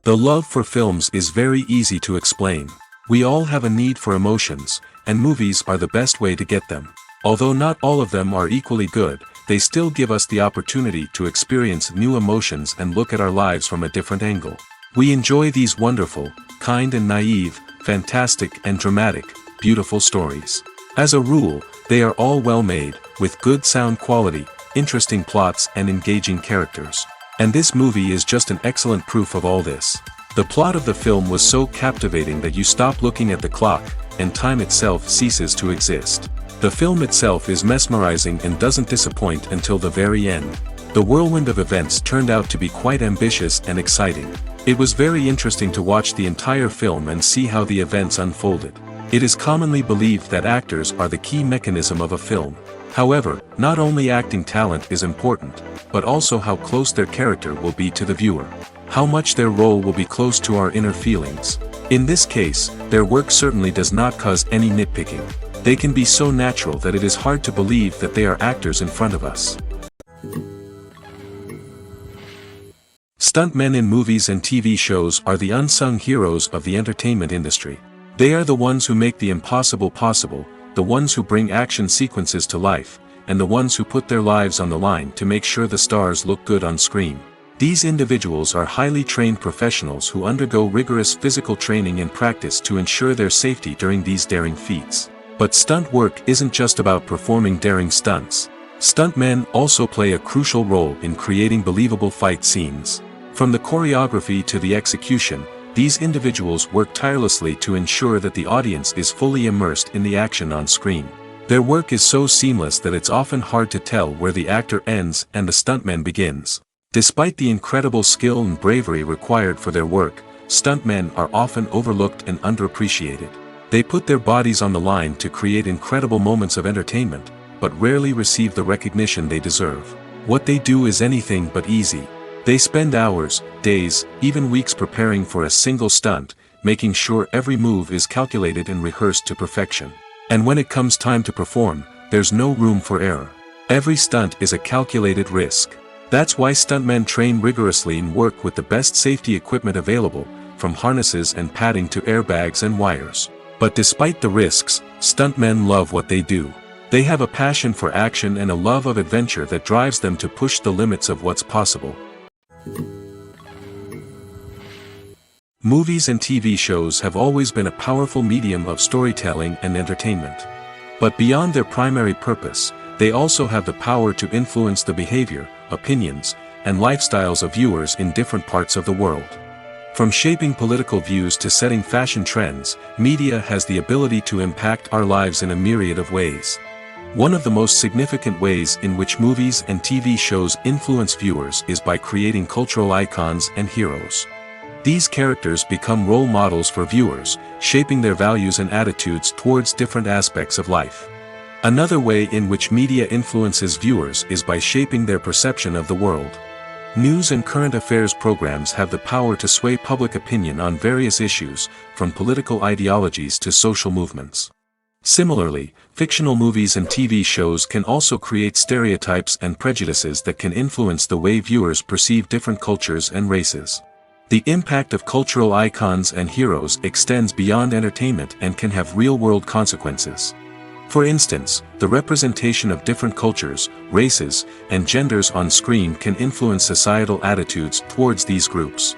The love for films is very easy to explain. We all have a need for emotions, and movies are the best way to get them. Although not all of them are equally good, they still give us the opportunity to experience new emotions and look at our lives from a different angle. We enjoy these wonderful, kind and naive, fantastic and dramatic, beautiful stories. As a rule, they are all well made, with good sound quality, interesting plots and engaging characters. And this movie is just an excellent proof of all this. The plot of the film was so captivating that you stop looking at the clock, and time itself ceases to exist. The film itself is mesmerizing and doesn't disappoint until the very end. The whirlwind of events turned out to be quite ambitious and exciting. It was very interesting to watch the entire film and see how the events unfolded. It is commonly believed that actors are the key mechanism of a film. However, not only acting talent is important, but also how close their character will be to the viewer. How much their role will be close to our inner feelings. In this case, their work certainly does not cause any nitpicking. They can be so natural that it is hard to believe that they are actors in front of us. Stuntmen in movies and TV shows are the unsung heroes of the entertainment industry. They are the ones who make the impossible possible, the ones who bring action sequences to life, and the ones who put their lives on the line to make sure the stars look good on screen. These individuals are highly trained professionals who undergo rigorous physical training and practice to ensure their safety during these daring feats. But stunt work isn't just about performing daring stunts. Stuntmen also play a crucial role in creating believable fight scenes. From the choreography to the execution, these individuals work tirelessly to ensure that the audience is fully immersed in the action on screen. Their work is so seamless that it's often hard to tell where the actor ends and the stuntman begins. Despite the incredible skill and bravery required for their work, stuntmen are often overlooked and underappreciated. They put their bodies on the line to create incredible moments of entertainment, but rarely receive the recognition they deserve. What they do is anything but easy. They spend hours, days, even weeks preparing for a single stunt, making sure every move is calculated and rehearsed to perfection. And when it comes time to perform, there's no room for error. Every stunt is a calculated risk. That's why stuntmen train rigorously and work with the best safety equipment available, from harnesses and padding to airbags and wires. But despite the risks, stuntmen love what they do. They have a passion for action and a love of adventure that drives them to push the limits of what's possible. Movies and TV shows have always been a powerful medium of storytelling and entertainment. But beyond their primary purpose, they also have the power to influence the behavior, opinions, and lifestyles of viewers in different parts of the world. From shaping political views to setting fashion trends, media has the ability to impact our lives in a myriad of ways. One of the most significant ways in which movies and TV shows influence viewers is by creating cultural icons and heroes. These characters become role models for viewers, shaping their values and attitudes towards different aspects of life. Another way in which media influences viewers is by shaping their perception of the world. News and current affairs programs have the power to sway public opinion on various issues, from political ideologies to social movements. Similarly, fictional movies and TV shows can also create stereotypes and prejudices that can influence the way viewers perceive different cultures and races. The impact of cultural icons and heroes extends beyond entertainment and can have real-world consequences. For instance, the representation of different cultures, races, and genders on screen can influence societal attitudes towards these groups.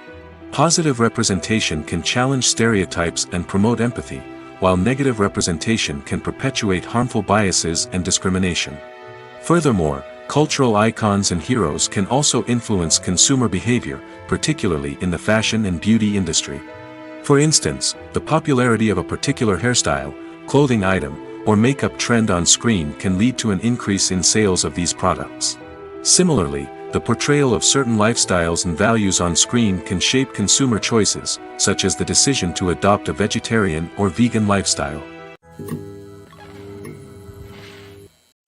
Positive representation can challenge stereotypes and promote empathy, while negative representation can perpetuate harmful biases and discrimination. Furthermore, cultural icons and heroes can also influence consumer behavior, particularly in the fashion and beauty industry. For instance, the popularity of a particular hairstyle, clothing item, or makeup trend on screen can lead to an increase in sales of these products. Similarly, the portrayal of certain lifestyles and values on screen can shape consumer choices, such as the decision to adopt a vegetarian or vegan lifestyle.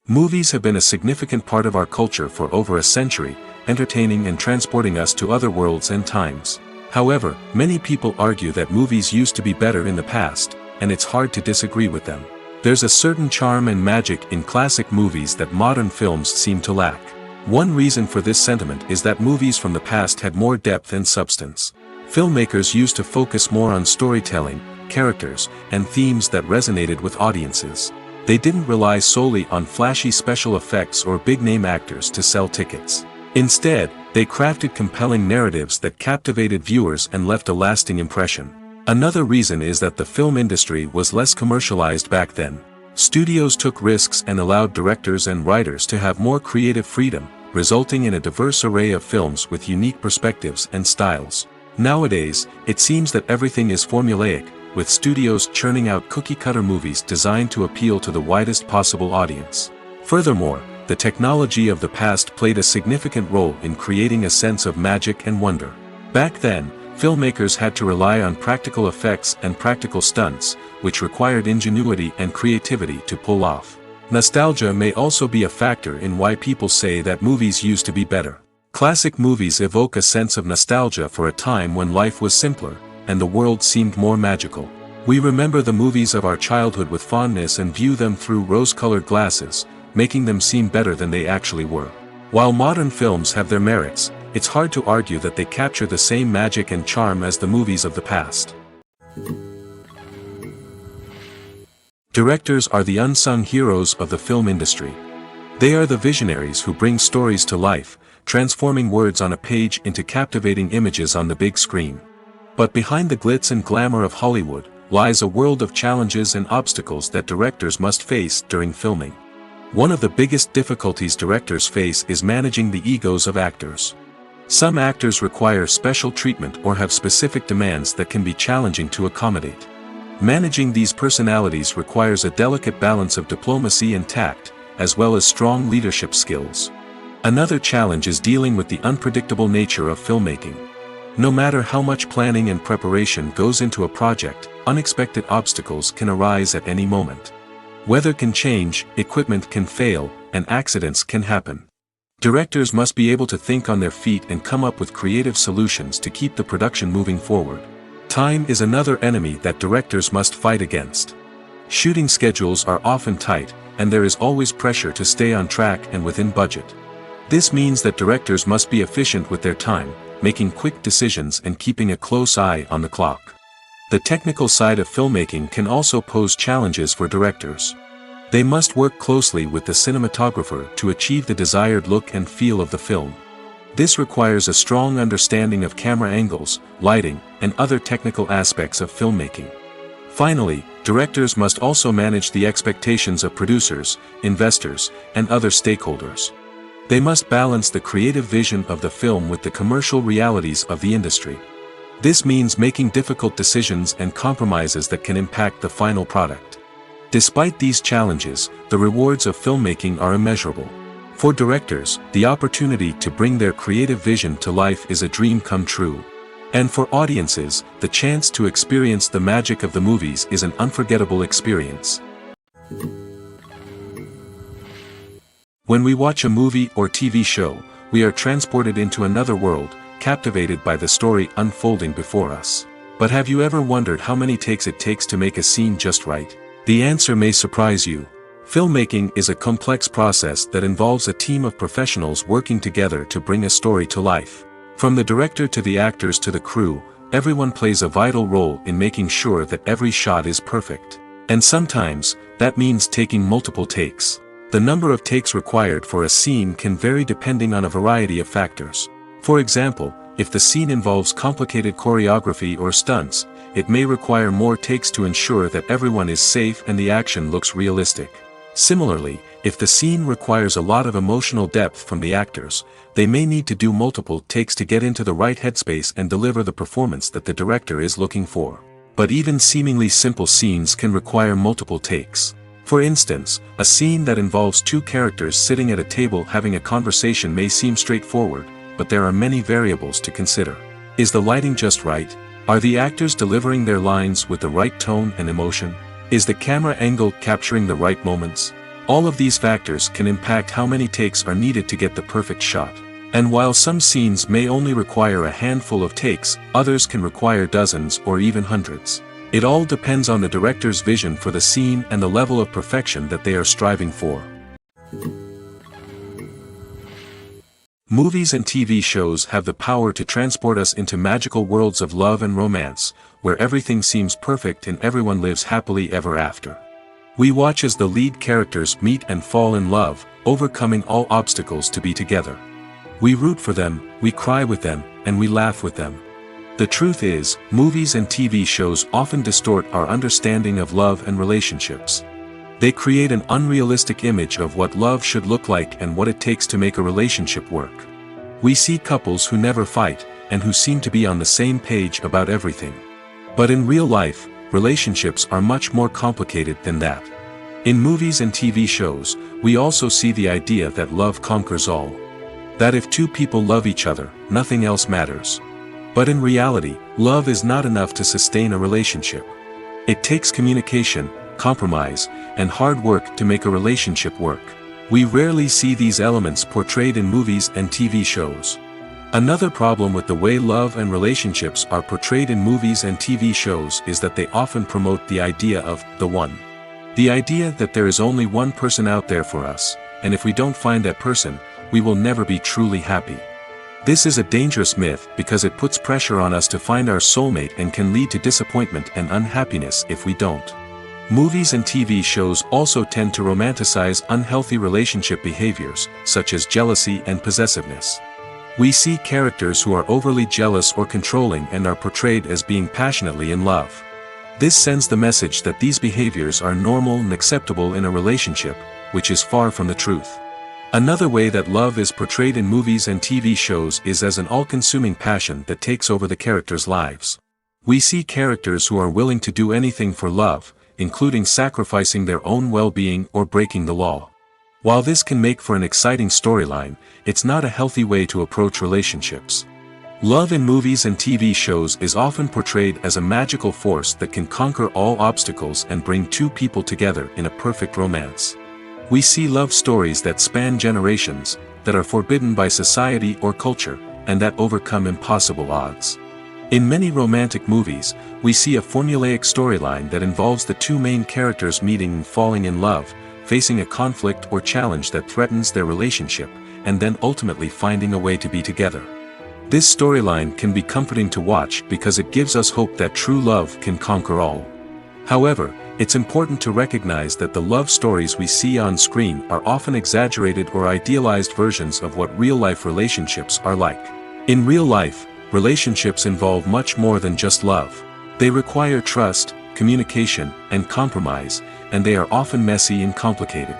Movies have been a significant part of our culture for over a century, entertaining and transporting us to other worlds and times. However, many people argue that movies used to be better in the past, and it's hard to disagree with them. There's a certain charm and magic in classic movies that modern films seem to lack. One reason for this sentiment is that movies from the past had more depth and substance. Filmmakers used to focus more on storytelling, characters, and themes that resonated with audiences. They didn't rely solely on flashy special effects or big-name actors to sell tickets. Instead, they crafted compelling narratives that captivated viewers and left a lasting impression. Another reason is that the film industry was less commercialized back then. Studios took risks and allowed directors and writers to have more creative freedom, resulting in a diverse array of films with unique perspectives and styles. Nowadays, it seems that everything is formulaic, with studios churning out cookie-cutter movies designed to appeal to the widest possible audience. Furthermore, the technology of the past played a significant role in creating a sense of magic and wonder. Back then, filmmakers had to rely on practical effects and practical stunts, which required ingenuity and creativity to pull off. Nostalgia may also be a factor in why people say that movies used to be better. Classic movies evoke a sense of nostalgia for a time when life was simpler, and the world seemed more magical. We remember the movies of our childhood with fondness and view them through rose-colored glasses, making them seem better than they actually were. While modern films have their merits, it's hard to argue that they capture the same magic and charm as the movies of the past. Directors are the unsung heroes of the film industry. They are the visionaries who bring stories to life, transforming words on a page into captivating images on the big screen. But behind the glitz and glamour of Hollywood, lies a world of challenges and obstacles that directors must face during filming. One of the biggest difficulties directors face is managing the egos of actors. Some actors require special treatment or have specific demands that can be challenging to accommodate. Managing these personalities requires a delicate balance of diplomacy and tact, as well as strong leadership skills. Another challenge is dealing with the unpredictable nature of filmmaking. No matter how much planning and preparation goes into a project, unexpected obstacles can arise at any moment. Weather can change, equipment can fail, and accidents can happen. Directors must be able to think on their feet and come up with creative solutions to keep the production moving forward. Time is another enemy that directors must fight against. Shooting schedules are often tight, and there is always pressure to stay on track and within budget. This means that directors must be efficient with their time, making quick decisions and keeping a close eye on the clock. The technical side of filmmaking can also pose challenges for directors. They must work closely with the cinematographer to achieve the desired look and feel of the film. This requires a strong understanding of camera angles, lighting, and other technical aspects of filmmaking. Finally, directors must also manage the expectations of producers, investors, and other stakeholders. They must balance the creative vision of the film with the commercial realities of the industry. This means making difficult decisions and compromises that can impact the final product. Despite these challenges, the rewards of filmmaking are immeasurable. For directors, the opportunity to bring their creative vision to life is a dream come true. And for audiences, the chance to experience the magic of the movies is an unforgettable experience. When we watch a movie or TV show, we are transported into another world, captivated by the story unfolding before us. But have you ever wondered how many takes it takes to make a scene just right? The answer may surprise you. Filmmaking is a complex process that involves a team of professionals working together to bring a story to life. From the director to the actors to the crew, everyone plays a vital role in making sure that every shot is perfect. And sometimes, that means taking multiple takes. The number of takes required for a scene can vary depending on a variety of factors. For example, if the scene involves complicated choreography or stunts, it may require more takes to ensure that everyone is safe and the action looks realistic. Similarly, if the scene requires a lot of emotional depth from the actors, they may need to do multiple takes to get into the right headspace and deliver the performance that the director is looking for. But even seemingly simple scenes can require multiple takes. For instance, a scene that involves two characters sitting at a table having a conversation may seem straightforward, but there are many variables to consider. Is the lighting just right? Are the actors delivering their lines with the right tone and emotion? Is the camera angle capturing the right moments? All of these factors can impact how many takes are needed to get the perfect shot. And while some scenes may only require a handful of takes, others can require dozens or even hundreds. It all depends on the director's vision for the scene and the level of perfection that they are striving for. Movies and TV shows have the power to transport us into magical worlds of love and romance, where everything seems perfect and everyone lives happily ever after. We watch as the lead characters meet and fall in love, overcoming all obstacles to be together. We root for them, we cry with them, and we laugh with them. The truth is, movies and TV shows often distort our understanding of love and relationships. They create an unrealistic image of what love should look like and what it takes to make a relationship work. We see couples who never fight, and who seem to be on the same page about everything. But in real life, relationships are much more complicated than that. In movies and TV shows, we also see the idea that love conquers all. That if two people love each other, nothing else matters. But in reality, love is not enough to sustain a relationship. It takes communication, compromise, and hard work to make a relationship work. We rarely see these elements portrayed in movies and TV shows. Another problem with the way love and relationships are portrayed in movies and TV shows is that they often promote the idea of the one. The idea that there is only one person out there for us, and if we don't find that person, we will never be truly happy. This is a dangerous myth because it puts pressure on us to find our soulmate and can lead to disappointment and unhappiness if we don't. Movies and TV shows also tend to romanticize unhealthy relationship behaviors, such as jealousy and possessiveness. We see characters who are overly jealous or controlling and are portrayed as being passionately in love. This sends the message that these behaviors are normal and acceptable in a relationship, which is far from the truth. Another way that love is portrayed in movies and TV shows is as an all-consuming passion that takes over the characters' lives. We see characters who are willing to do anything for love, including sacrificing their own well-being or breaking the law. While this can make for an exciting storyline, it's not a healthy way to approach relationships. Love in movies and TV shows is often portrayed as a magical force that can conquer all obstacles and bring two people together in a perfect romance. We see love stories that span generations, that are forbidden by society or culture, and that overcome impossible odds. In many romantic movies, we see a formulaic storyline that involves the two main characters meeting and falling in love, facing a conflict or challenge that threatens their relationship, and then ultimately finding a way to be together. This storyline can be comforting to watch because it gives us hope that true love can conquer all. However, it's important to recognize that the love stories we see on screen are often exaggerated or idealized versions of what real-life relationships are like. In real life, relationships involve much more than just love. They require trust, communication, and compromise, and they are often messy and complicated.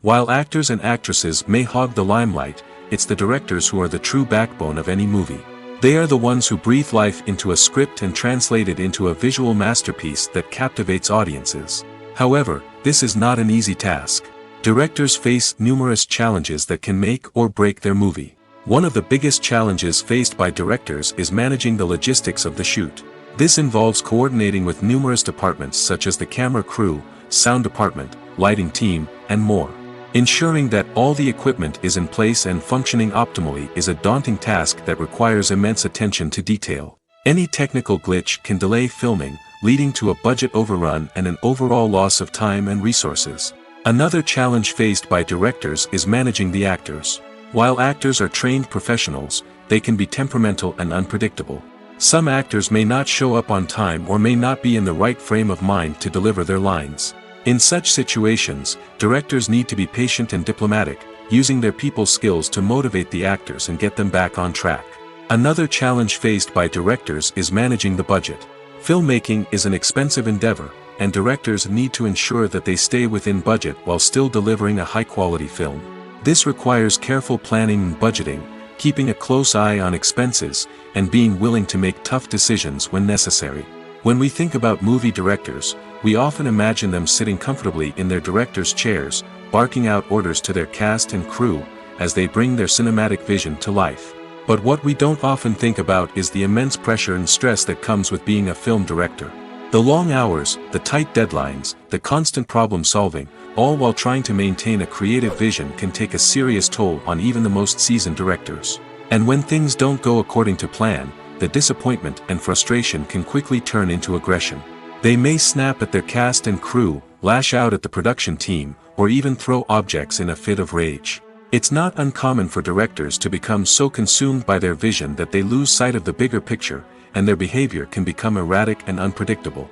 While actors and actresses may hog the limelight, it's the directors who are the true backbone of any movie. They are the ones who breathe life into a script and translate it into a visual masterpiece that captivates audiences. However, this is not an easy task. Directors face numerous challenges that can make or break their movie. One of the biggest challenges faced by directors is managing the logistics of the shoot. This involves coordinating with numerous departments such as the camera crew, sound department, lighting team, and more. Ensuring that all the equipment is in place and functioning optimally is a daunting task that requires immense attention to detail. Any technical glitch can delay filming, leading to a budget overrun and an overall loss of time and resources. Another challenge faced by directors is managing the actors. While actors are trained professionals, they can be temperamental and unpredictable. Some actors may not show up on time or may not be in the right frame of mind to deliver their lines. In such situations, directors need to be patient and diplomatic, using their people skills to motivate the actors and get them back on track. Another challenge faced by directors is managing the budget. Filmmaking is an expensive endeavor, and directors need to ensure that they stay within budget while still delivering a high-quality film. This requires careful planning and budgeting, keeping a close eye on expenses, and being willing to make tough decisions when necessary. When we think about movie directors, we often imagine them sitting comfortably in their director's chairs, barking out orders to their cast and crew, as they bring their cinematic vision to life. But what we don't often think about is the immense pressure and stress that comes with being a film director. The long hours, the tight deadlines, the constant problem solving, all while trying to maintain a creative vision can take a serious toll on even the most seasoned directors. And when things don't go according to plan, the disappointment and frustration can quickly turn into aggression. They may snap at their cast and crew, lash out at the production team, or even throw objects in a fit of rage. It's not uncommon for directors to become so consumed by their vision that they lose sight of the bigger picture, and their behavior can become erratic and unpredictable.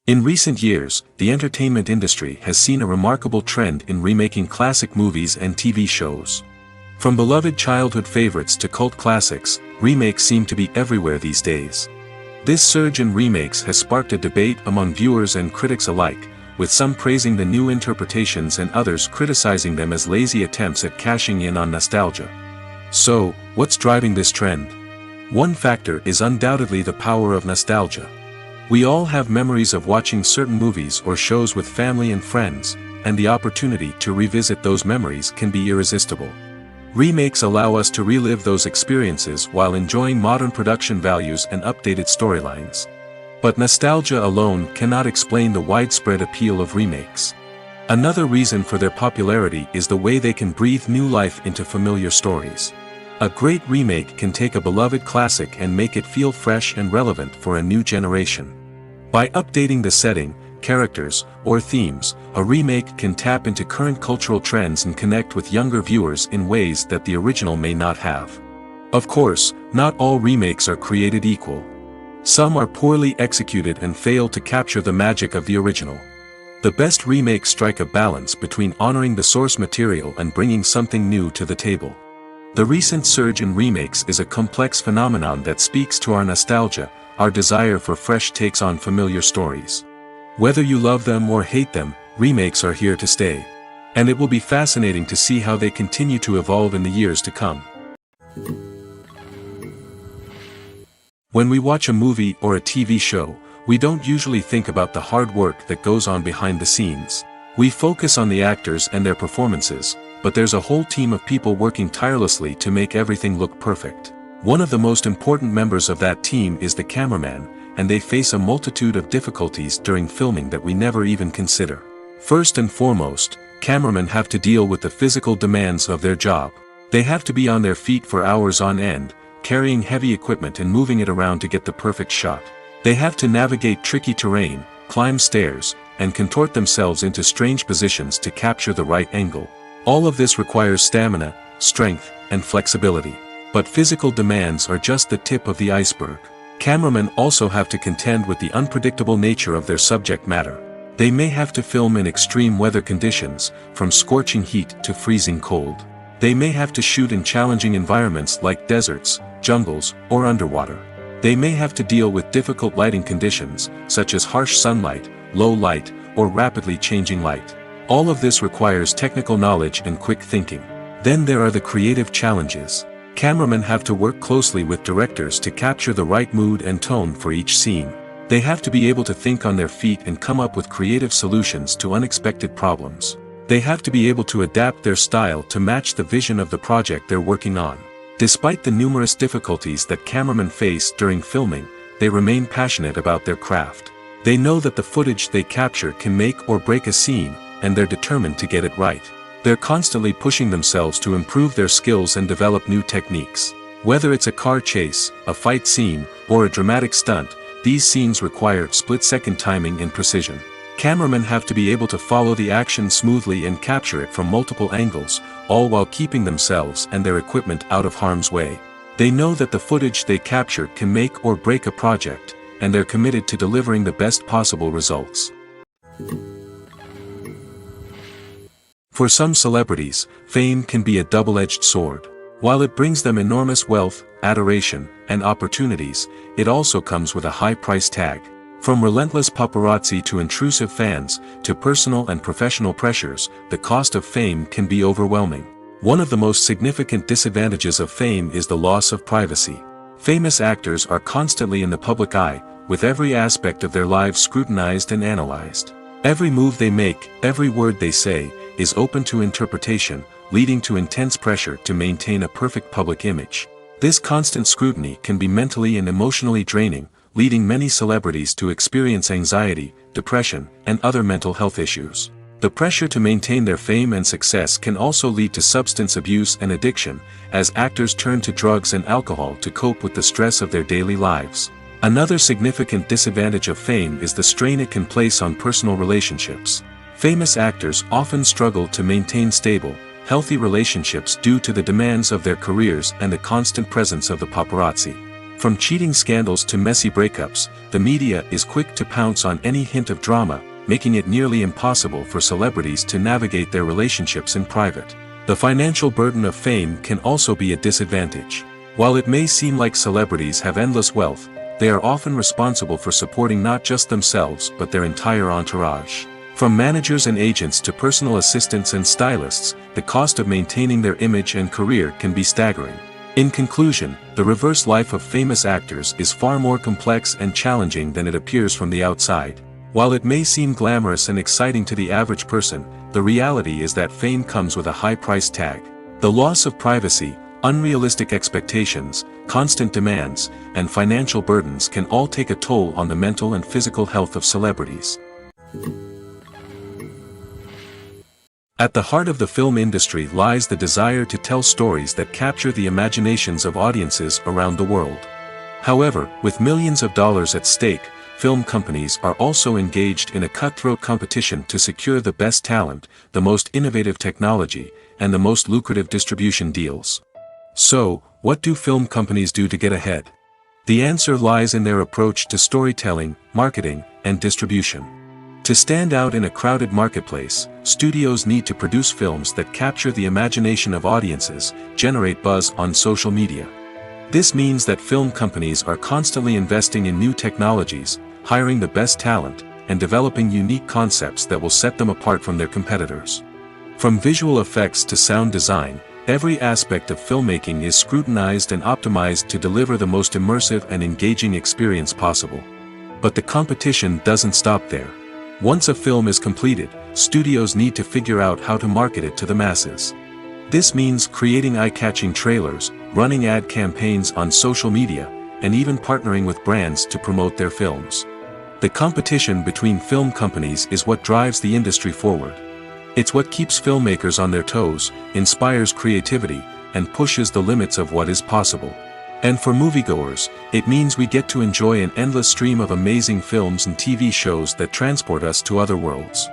In recent years, the entertainment industry has seen a remarkable trend in remaking classic movies and TV shows. From beloved childhood favorites to cult classics, remakes seem to be everywhere these days. This surge in remakes has sparked a debate among viewers and critics alike, with some praising the new interpretations and others criticizing them as lazy attempts at cashing in on nostalgia. So, what's driving this trend? One factor is undoubtedly the power of nostalgia. We all have memories of watching certain movies or shows with family and friends, and the opportunity to revisit those memories can be irresistible. Remakes allow us to relive those experiences while enjoying modern production values and updated storylines. But nostalgia alone cannot explain the widespread appeal of remakes. Another reason for their popularity is the way they can breathe new life into familiar stories. A great remake can take a beloved classic and make it feel fresh and relevant for a new generation. By updating the setting, characters, or themes, a remake can tap into current cultural trends and connect with younger viewers in ways that the original may not have. Of course, not all remakes are created equal. Some are poorly executed and fail to capture the magic of the original. The best remakes strike a balance between honoring the source material and bringing something new to the table. The recent surge in remakes is a complex phenomenon that speaks to our nostalgia, our desire for fresh takes on familiar stories. Whether you love them or hate them, remakes are here to stay. And it will be fascinating to see how they continue to evolve in the years to come. When we watch a movie or a TV show, we don't usually think about the hard work that goes on behind the scenes. We focus on the actors and their performances, but there's a whole team of people working tirelessly to make everything look perfect. One of the most important members of that team is the cameraman, and they face a multitude of difficulties during filming that we never even consider. First and foremost, cameramen have to deal with the physical demands of their job. They have to be on their feet for hours on end, carrying heavy equipment and moving it around to get the perfect shot. They have to navigate tricky terrain, climb stairs, and contort themselves into strange positions to capture the right angle. All of this requires stamina, strength, and flexibility. But physical demands are just the tip of the iceberg. Cameramen also have to contend with the unpredictable nature of their subject matter. They may have to film in extreme weather conditions, from scorching heat to freezing cold. They may have to shoot in challenging environments like deserts, jungles, or underwater. They may have to deal with difficult lighting conditions, such as harsh sunlight, low light, or rapidly changing light. All of this requires technical knowledge and quick thinking. Then there are the creative challenges. Cameramen have to work closely with directors to capture the right mood and tone for each scene. They have to be able to think on their feet and come up with creative solutions to unexpected problems. They have to be able to adapt their style to match the vision of the project they're working on. Despite the numerous difficulties that cameramen face during filming, they remain passionate about their craft. They know that the footage they capture can make or break a scene, and they're determined to get it right. They're constantly pushing themselves to improve their skills and develop new techniques. Whether it's a car chase, a fight scene, or a dramatic stunt, these scenes require split-second timing and precision. Cameramen have to be able to follow the action smoothly and capture it from multiple angles, all while keeping themselves and their equipment out of harm's way. They know that the footage they capture can make or break a project, and they're committed to delivering the best possible results. For some celebrities, fame can be a double-edged sword. While it brings them enormous wealth, adoration, and opportunities, it also comes with a high price tag. From relentless paparazzi to intrusive fans, to personal and professional pressures, the cost of fame can be overwhelming. One of the most significant disadvantages of fame is the loss of privacy. Famous actors are constantly in the public eye, with every aspect of their lives scrutinized and analyzed. Every move they make, every word they say, is open to interpretation, leading to intense pressure to maintain a perfect public image. This constant scrutiny can be mentally and emotionally draining, leading many celebrities to experience anxiety, depression, and other mental health issues. The pressure to maintain their fame and success can also lead to substance abuse and addiction, as actors turn to drugs and alcohol to cope with the stress of their daily lives. Another significant disadvantage of fame is the strain it can place on personal relationships. Famous actors often struggle to maintain stable, healthy relationships due to the demands of their careers and the constant presence of the paparazzi. From cheating scandals to messy breakups, the media is quick to pounce on any hint of drama, making it nearly impossible for celebrities to navigate their relationships in private. The financial burden of fame can also be a disadvantage. While it may seem like celebrities have endless wealth, they are often responsible for supporting not just themselves but their entire entourage. From managers and agents to personal assistants and stylists, the cost of maintaining their image and career can be staggering. In conclusion, the reverse life of famous actors is far more complex and challenging than it appears from the outside. While it may seem glamorous and exciting to the average person, the reality is that fame comes with a high price tag. The loss of privacy, unrealistic expectations, constant demands, and financial burdens can all take a toll on the mental and physical health of celebrities. At the heart of the film industry lies the desire to tell stories that capture the imaginations of audiences around the world. However, with millions of dollars at stake, film companies are also engaged in a cutthroat competition to secure the best talent, the most innovative technology, and the most lucrative distribution deals. So, what do film companies do to get ahead? The answer lies in their approach to storytelling, marketing, and distribution. To stand out in a crowded marketplace, studios need to produce films that capture the imagination of audiences, generate buzz on social media. This means that film companies are constantly investing in new technologies, hiring the best talent, and developing unique concepts that will set them apart from their competitors. From visual effects to sound design, every aspect of filmmaking is scrutinized and optimized to deliver the most immersive and engaging experience possible. But the competition doesn't stop there. Once a film is completed, studios need to figure out how to market it to the masses. This means creating eye-catching trailers, running ad campaigns on social media, and even partnering with brands to promote their films. The competition between film companies is what drives the industry forward. It's what keeps filmmakers on their toes, inspires creativity, and pushes the limits of what is possible. And for moviegoers, it means we get to enjoy an endless stream of amazing films and TV shows that transport us to other worlds.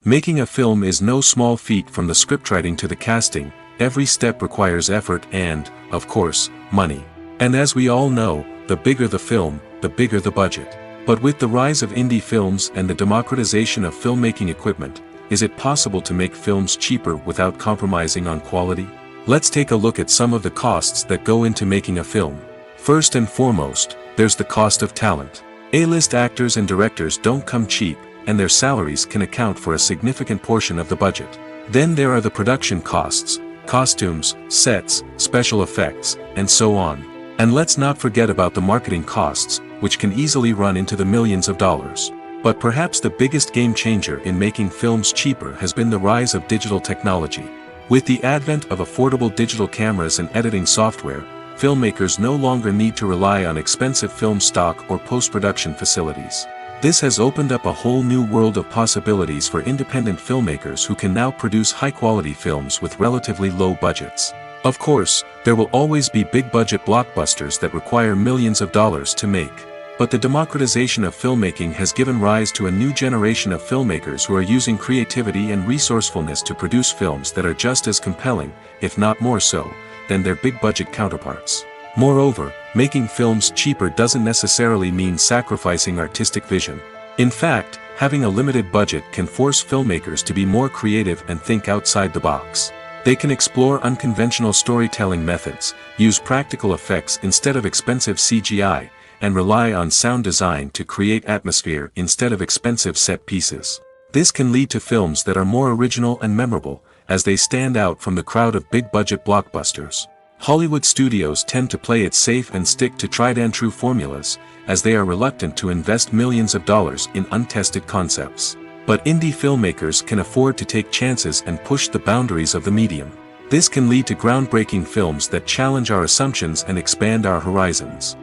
Making a film is no small feat. From the scriptwriting to the casting, every step requires effort and, of course, money. And as we all know, the bigger the film, the bigger the budget. But with the rise of indie films and the democratization of filmmaking equipment, is it possible to make films cheaper without compromising on quality? Let's take a look at some of the costs that go into making a film. First and foremost, there's the cost of talent. A-list actors and directors don't come cheap, and their salaries can account for a significant portion of the budget. Then there are the production costs, costumes, sets, special effects, and so on. And let's not forget about the marketing costs, which can easily run into the millions of dollars. But perhaps the biggest game changer in making films cheaper has been the rise of digital technology. With the advent of affordable digital cameras and editing software, filmmakers no longer need to rely on expensive film stock or post-production facilities. This has opened up a whole new world of possibilities for independent filmmakers who can now produce high-quality films with relatively low budgets. Of course, there will always be big-budget blockbusters that require millions of dollars to make. But the democratization of filmmaking has given rise to a new generation of filmmakers who are using creativity and resourcefulness to produce films that are just as compelling, if not more so, than their big-budget counterparts. Moreover, making films cheaper doesn't necessarily mean sacrificing artistic vision. In fact, having a limited budget can force filmmakers to be more creative and think outside the box. They can explore unconventional storytelling methods, use practical effects instead of expensive CGI, and rely on sound design to create atmosphere instead of expensive set pieces. This can lead to films that are more original and memorable, as they stand out from the crowd of big-budget blockbusters. Hollywood studios tend to play it safe and stick to tried-and-true formulas, as they are reluctant to invest millions of dollars in untested concepts. But indie filmmakers can afford to take chances and push the boundaries of the medium. This can lead to groundbreaking films that challenge our assumptions and expand our horizons.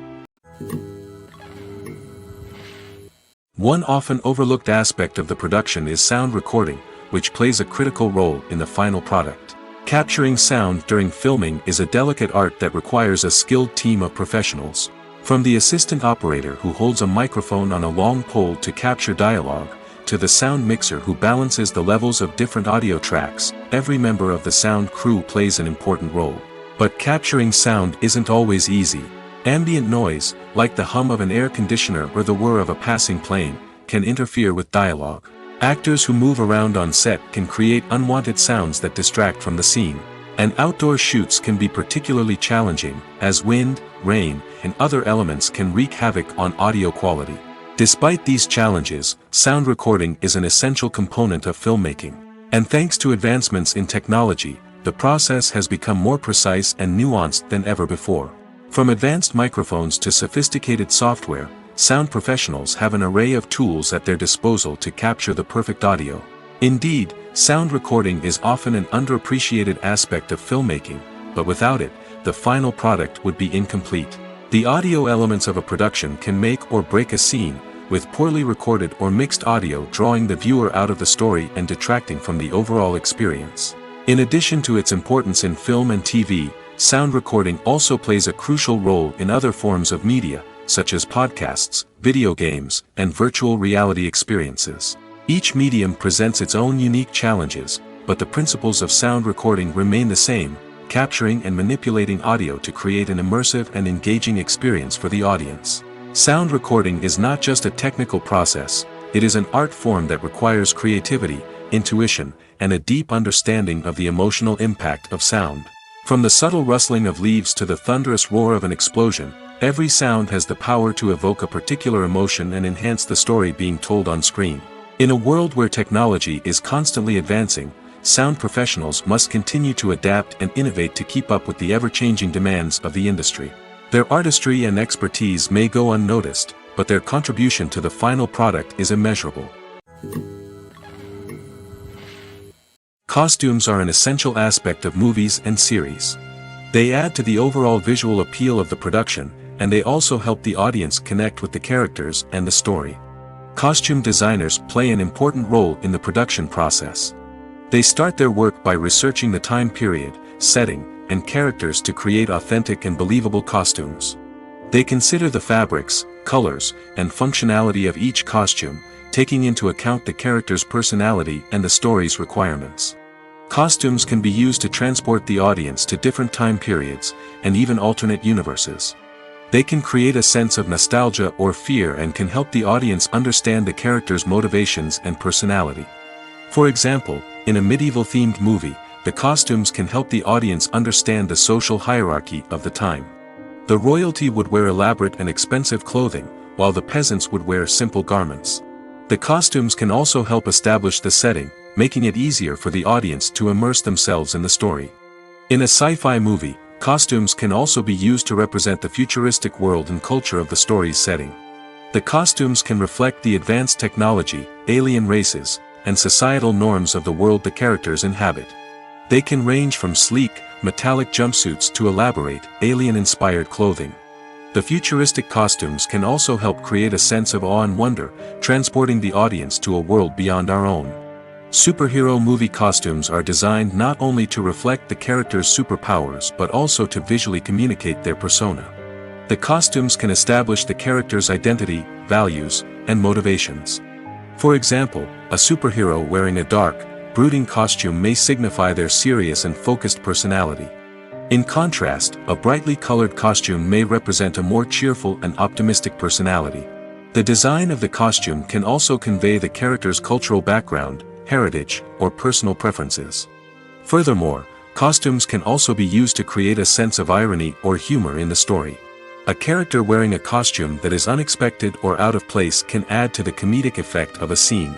One often overlooked aspect of the production is sound recording, which plays a critical role in the final product. Capturing sound during filming is a delicate art that requires a skilled team of professionals. From the assistant operator who holds a microphone on a long pole to capture dialogue, to the sound mixer who balances the levels of different audio tracks, every member of the sound crew plays an important role. But capturing sound isn't always easy. Ambient noise, like the hum of an air conditioner or the whir of a passing plane, can interfere with dialogue. Actors who move around on set can create unwanted sounds that distract from the scene. And outdoor shoots can be particularly challenging, as wind, rain, and other elements can wreak havoc on audio quality. Despite these challenges, sound recording is an essential component of filmmaking. And thanks to advancements in technology, the process has become more precise and nuanced than ever before. From advanced microphones to sophisticated software, sound professionals have an array of tools at their disposal to capture the perfect audio. Indeed, sound recording is often an underappreciated aspect of filmmaking, but without it, the final product would be incomplete. The audio elements of a production can make or break a scene, with poorly recorded or mixed audio drawing the viewer out of the story and detracting from the overall experience. In addition to its importance in film and TV, sound recording also plays a crucial role in other forms of media, such as podcasts, video games, and virtual reality experiences. Each medium presents its own unique challenges, but the principles of sound recording remain the same, capturing and manipulating audio to create an immersive and engaging experience for the audience. Sound recording is not just a technical process, it is an art form that requires creativity, intuition, and a deep understanding of the emotional impact of sound. From the subtle rustling of leaves to the thunderous roar of an explosion, every sound has the power to evoke a particular emotion and enhance the story being told on screen. In a world where technology is constantly advancing, sound professionals must continue to adapt and innovate to keep up with the ever-changing demands of the industry. Their artistry and expertise may go unnoticed, but their contribution to the final product is immeasurable. Costumes are an essential aspect of movies and series. They add to the overall visual appeal of the production, and they also help the audience connect with the characters and the story. Costume designers play an important role in the production process. They start their work by researching the time period, setting, and characters to create authentic and believable costumes. They consider the fabrics, colors, and functionality of each costume, taking into account the character's personality and the story's requirements. Costumes can be used to transport the audience to different time periods, and even alternate universes. They can create a sense of nostalgia or fear and can help the audience understand the character's motivations and personality. For example, in a medieval-themed movie, the costumes can help the audience understand the social hierarchy of the time. The royalty would wear elaborate and expensive clothing, while the peasants would wear simple garments. The costumes can also help establish the setting, making it easier for the audience to immerse themselves in the story. In a sci-fi movie, costumes can also be used to represent the futuristic world and culture of the story's setting. The costumes can reflect the advanced technology, alien races, and societal norms of the world the characters inhabit. They can range from sleek, metallic jumpsuits to elaborate, alien-inspired clothing. The futuristic costumes can also help create a sense of awe and wonder, transporting the audience to a world beyond our own. Superhero movie costumes are designed not only to reflect the character's superpowers but also to visually communicate their persona. The costumes can establish the character's identity, values, and motivations. For example, a superhero wearing a dark, brooding costume may signify their serious and focused personality. In contrast, a brightly colored costume may represent a more cheerful and optimistic personality. The design of the costume can also convey the character's cultural background, heritage, or personal preferences. Furthermore, costumes can also be used to create a sense of irony or humor in the story. A character wearing a costume that is unexpected or out of place can add to the comedic effect of a scene.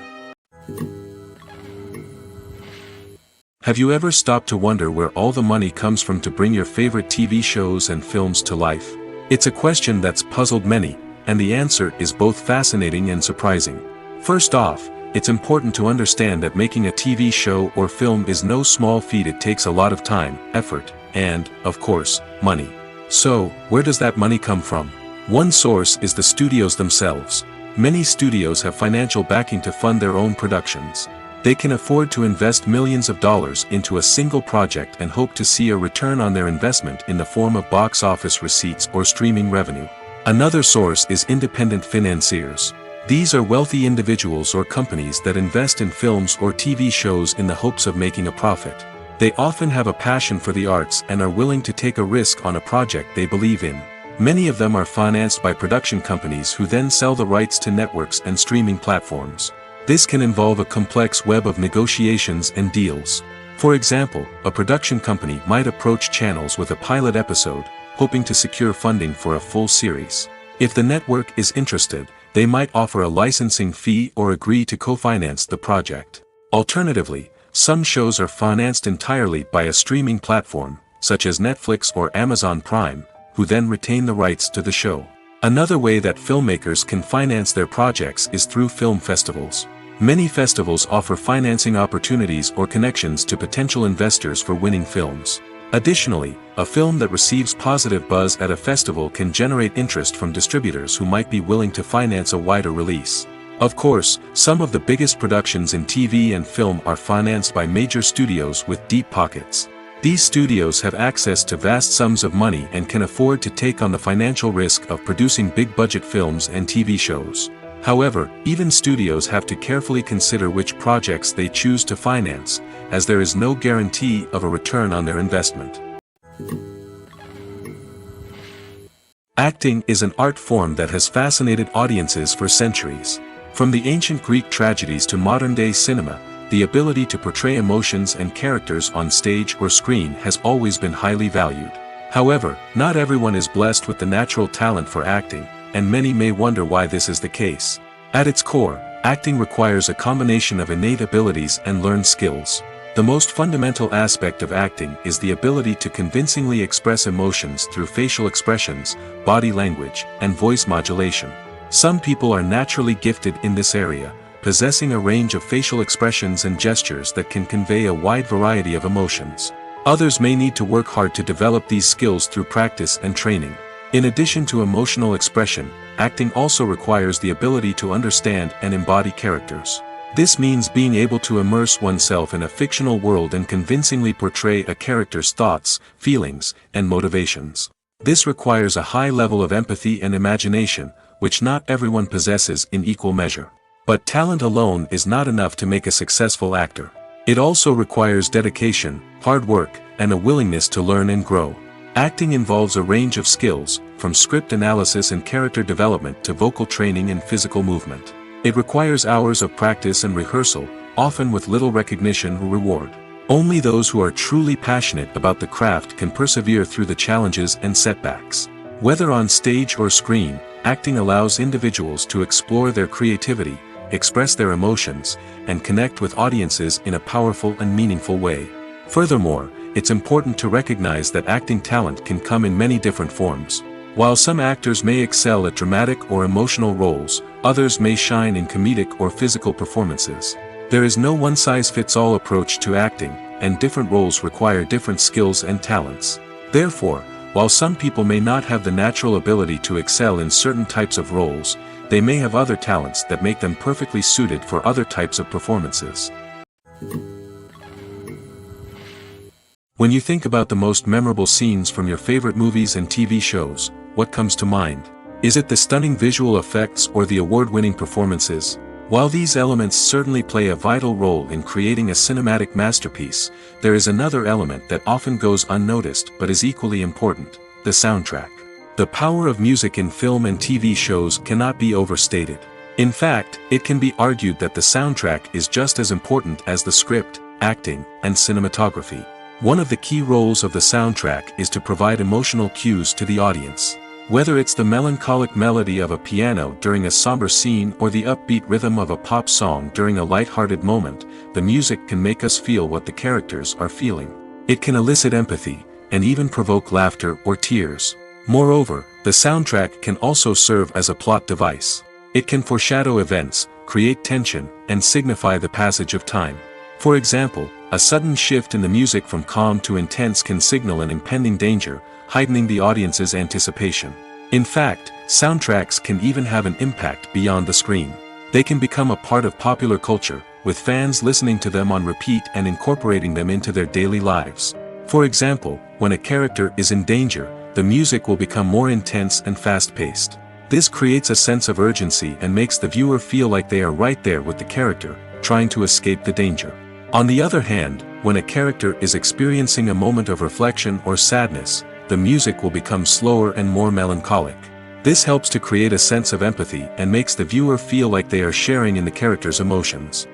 Have you ever stopped to wonder where all the money comes from to bring your favorite TV shows and films to life? It's a question that's puzzled many, and the answer is both fascinating and surprising. First off, it's important to understand that making a TV show or film is no small feat. It takes a lot of time, effort, and, of course, money. So, where does that money come from? One source is the studios themselves. Many studios have financial backing to fund their own productions. They can afford to invest millions of dollars into a single project and hope to see a return on their investment in the form of box office receipts or streaming revenue. Another source is independent financiers. These are wealthy individuals or companies that invest in films or TV shows in the hopes of making a profit. They often have a passion for the arts and are willing to take a risk on a project they believe in. Many of them are financed by production companies who then sell the rights to networks and streaming platforms. This can involve a complex web of negotiations and deals. For example, a production company might approach channels with a pilot episode, hoping to secure funding for a full series. If the network is interested, they might offer a licensing fee or agree to co-finance the project. Alternatively, some shows are financed entirely by a streaming platform, such as Netflix or Amazon Prime, who then retain the rights to the show. Another way that filmmakers can finance their projects is through film festivals. Many festivals offer financing opportunities or connections to potential investors for winning films. Additionally, a film that receives positive buzz at a festival can generate interest from distributors who might be willing to finance a wider release. Of course, some of the biggest productions in TV and film are financed by major studios with deep pockets. These studios have access to vast sums of money and can afford to take on the financial risk of producing big-budget films and TV shows. However, even studios have to carefully consider which projects they choose to finance, as there is no guarantee of a return on their investment. Acting is an art form that has fascinated audiences for centuries. From the ancient Greek tragedies to modern-day cinema, the ability to portray emotions and characters on stage or screen has always been highly valued. However, not everyone is blessed with the natural talent for acting, and many may wonder why this is the case. At its core, acting requires a combination of innate abilities and learned skills. The most fundamental aspect of acting is the ability to convincingly express emotions through facial expressions, body language, and voice modulation. Some people are naturally gifted in this area, possessing a range of facial expressions and gestures that can convey a wide variety of emotions. Others may need to work hard to develop these skills through practice and training. In addition to emotional expression, acting also requires the ability to understand and embody characters. This means being able to immerse oneself in a fictional world and convincingly portray a character's thoughts, feelings, and motivations. This requires a high level of empathy and imagination, which not everyone possesses in equal measure. But talent alone is not enough to make a successful actor. It also requires dedication, hard work, and a willingness to learn and grow. Acting involves a range of skills, from script analysis and character development to vocal training and physical movement. It requires hours of practice and rehearsal, often with little recognition or reward. Only those who are truly passionate about the craft can persevere through the challenges and setbacks. Whether on stage or screen, acting allows individuals to explore their creativity, express their emotions, and connect with audiences in a powerful and meaningful way. Furthermore, it's important to recognize that acting talent can come in many different forms. While some actors may excel at dramatic or emotional roles, others may shine in comedic or physical performances. There is no one-size-fits-all approach to acting, and different roles require different skills and talents. Therefore, while some people may not have the natural ability to excel in certain types of roles, they may have other talents that make them perfectly suited for other types of performances. When you think about the most memorable scenes from your favorite movies and TV shows, what comes to mind? Is it the stunning visual effects or the award-winning performances? While these elements certainly play a vital role in creating a cinematic masterpiece, there is another element that often goes unnoticed but is equally important: the soundtrack. The power of music in film and TV shows cannot be overstated. In fact, it can be argued that the soundtrack is just as important as the script, acting, and cinematography. One of the key roles of the soundtrack is to provide emotional cues to the audience. Whether it's the melancholic melody of a piano during a somber scene or the upbeat rhythm of a pop song during a light-hearted moment, the music can make us feel what the characters are feeling. It can elicit empathy, and even provoke laughter or tears. Moreover, the soundtrack can also serve as a plot device. It can foreshadow events, create tension, and signify the passage of time. For example, a sudden shift in the music from calm to intense can signal an impending danger, heightening the audience's anticipation. In fact, soundtracks can even have an impact beyond the screen. They can become a part of popular culture, with fans listening to them on repeat and incorporating them into their daily lives. For example, when a character is in danger, the music will become more intense and fast-paced. This creates a sense of urgency and makes the viewer feel like they are right there with the character, trying to escape the danger. On the other hand, when a character is experiencing a moment of reflection or sadness, the music will become slower and more melancholic. This helps to create a sense of empathy and makes the viewer feel like they are sharing in the character's emotions.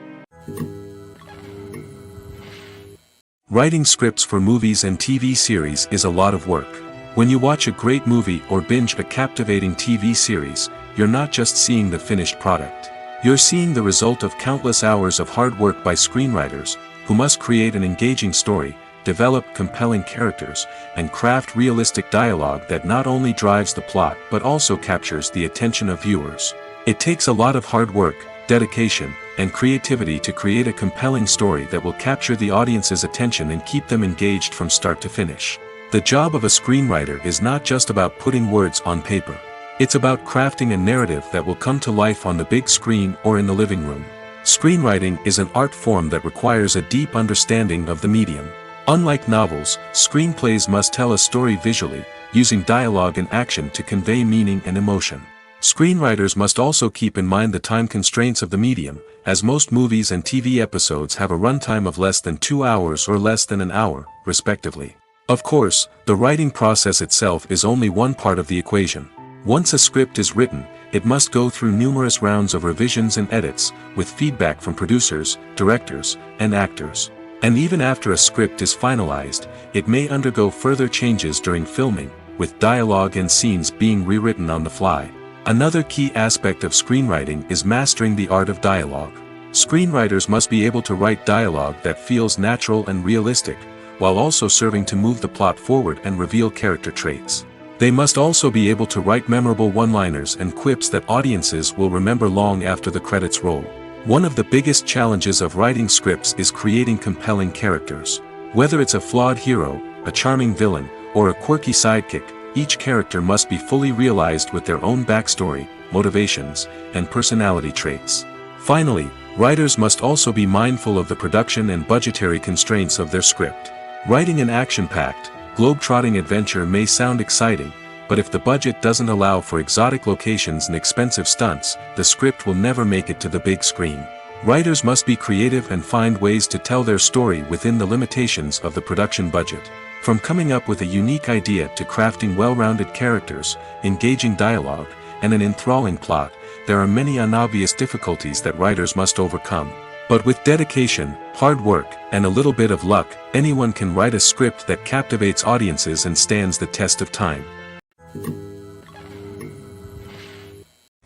Writing scripts for movies and TV series is a lot of work. When you watch a great movie or binge a captivating TV series, you're not just seeing the finished product. You're seeing the result of countless hours of hard work by screenwriters, who must create an engaging story, develop compelling characters, and craft realistic dialogue that not only drives the plot but also captures the attention of viewers. It takes a lot of hard work, dedication, and creativity to create a compelling story that will capture the audience's attention and keep them engaged from start to finish. The job of a screenwriter is not just about putting words on paper. It's about crafting a narrative that will come to life on the big screen or in the living room. Screenwriting is an art form that requires a deep understanding of the medium. Unlike novels, screenplays must tell a story visually, using dialogue and action to convey meaning and emotion. Screenwriters must also keep in mind the time constraints of the medium, as most movies and TV episodes have a runtime of less than 2 hours or less than an hour, respectively. Of course, the writing process itself is only one part of the equation. Once a script is written, it must go through numerous rounds of revisions and edits, with feedback from producers, directors, and actors. And even after a script is finalized, it may undergo further changes during filming, with dialogue and scenes being rewritten on the fly. Another key aspect of screenwriting is mastering the art of dialogue. Screenwriters must be able to write dialogue that feels natural and realistic, while also serving to move the plot forward and reveal character traits. They must also be able to write memorable one-liners and quips that audiences will remember long after the credits roll. One of the biggest challenges of writing scripts is creating compelling characters. Whether it's a flawed hero, a charming villain, or a quirky sidekick, each character must be fully realized with their own backstory, motivations, and personality traits. Finally, writers must also be mindful of the production and budgetary constraints of their script. Writing an action-packed, globe-trotting adventure may sound exciting, but if the budget doesn't allow for exotic locations and expensive stunts, the script will never make it to the big screen. Writers must be creative and find ways to tell their story within the limitations of the production budget. From coming up with a unique idea to crafting well-rounded characters, engaging dialogue, and an enthralling plot, there are many unobvious difficulties that writers must overcome. But with dedication, hard work, and a little bit of luck, anyone can write a script that captivates audiences and stands the test of time.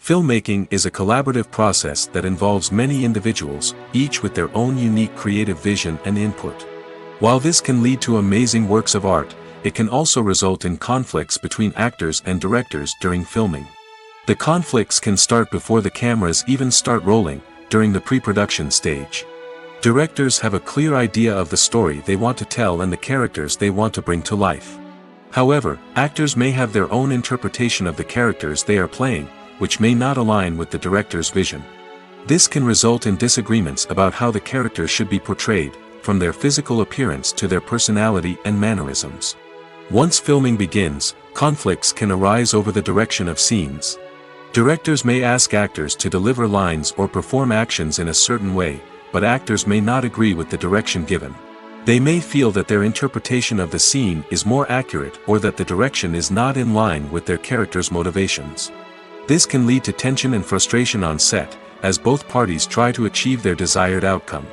Filmmaking is a collaborative process that involves many individuals, each with their own unique creative vision and input. While this can lead to amazing works of art, it can also result in conflicts between actors and directors during filming. The conflicts can start before the cameras even start rolling, during the pre-production stage. Directors have a clear idea of the story they want to tell and the characters they want to bring to life. However, actors may have their own interpretation of the characters they are playing, which may not align with the director's vision. This can result in disagreements about how the characters should be portrayed, from their physical appearance to their personality and mannerisms. Once filming begins, conflicts can arise over the direction of scenes. Directors may ask actors to deliver lines or perform actions in a certain way, but actors may not agree with the direction given. They may feel that their interpretation of the scene is more accurate or that the direction is not in line with their character's motivations. This can lead to tension and frustration on set, as both parties try to achieve their desired outcome.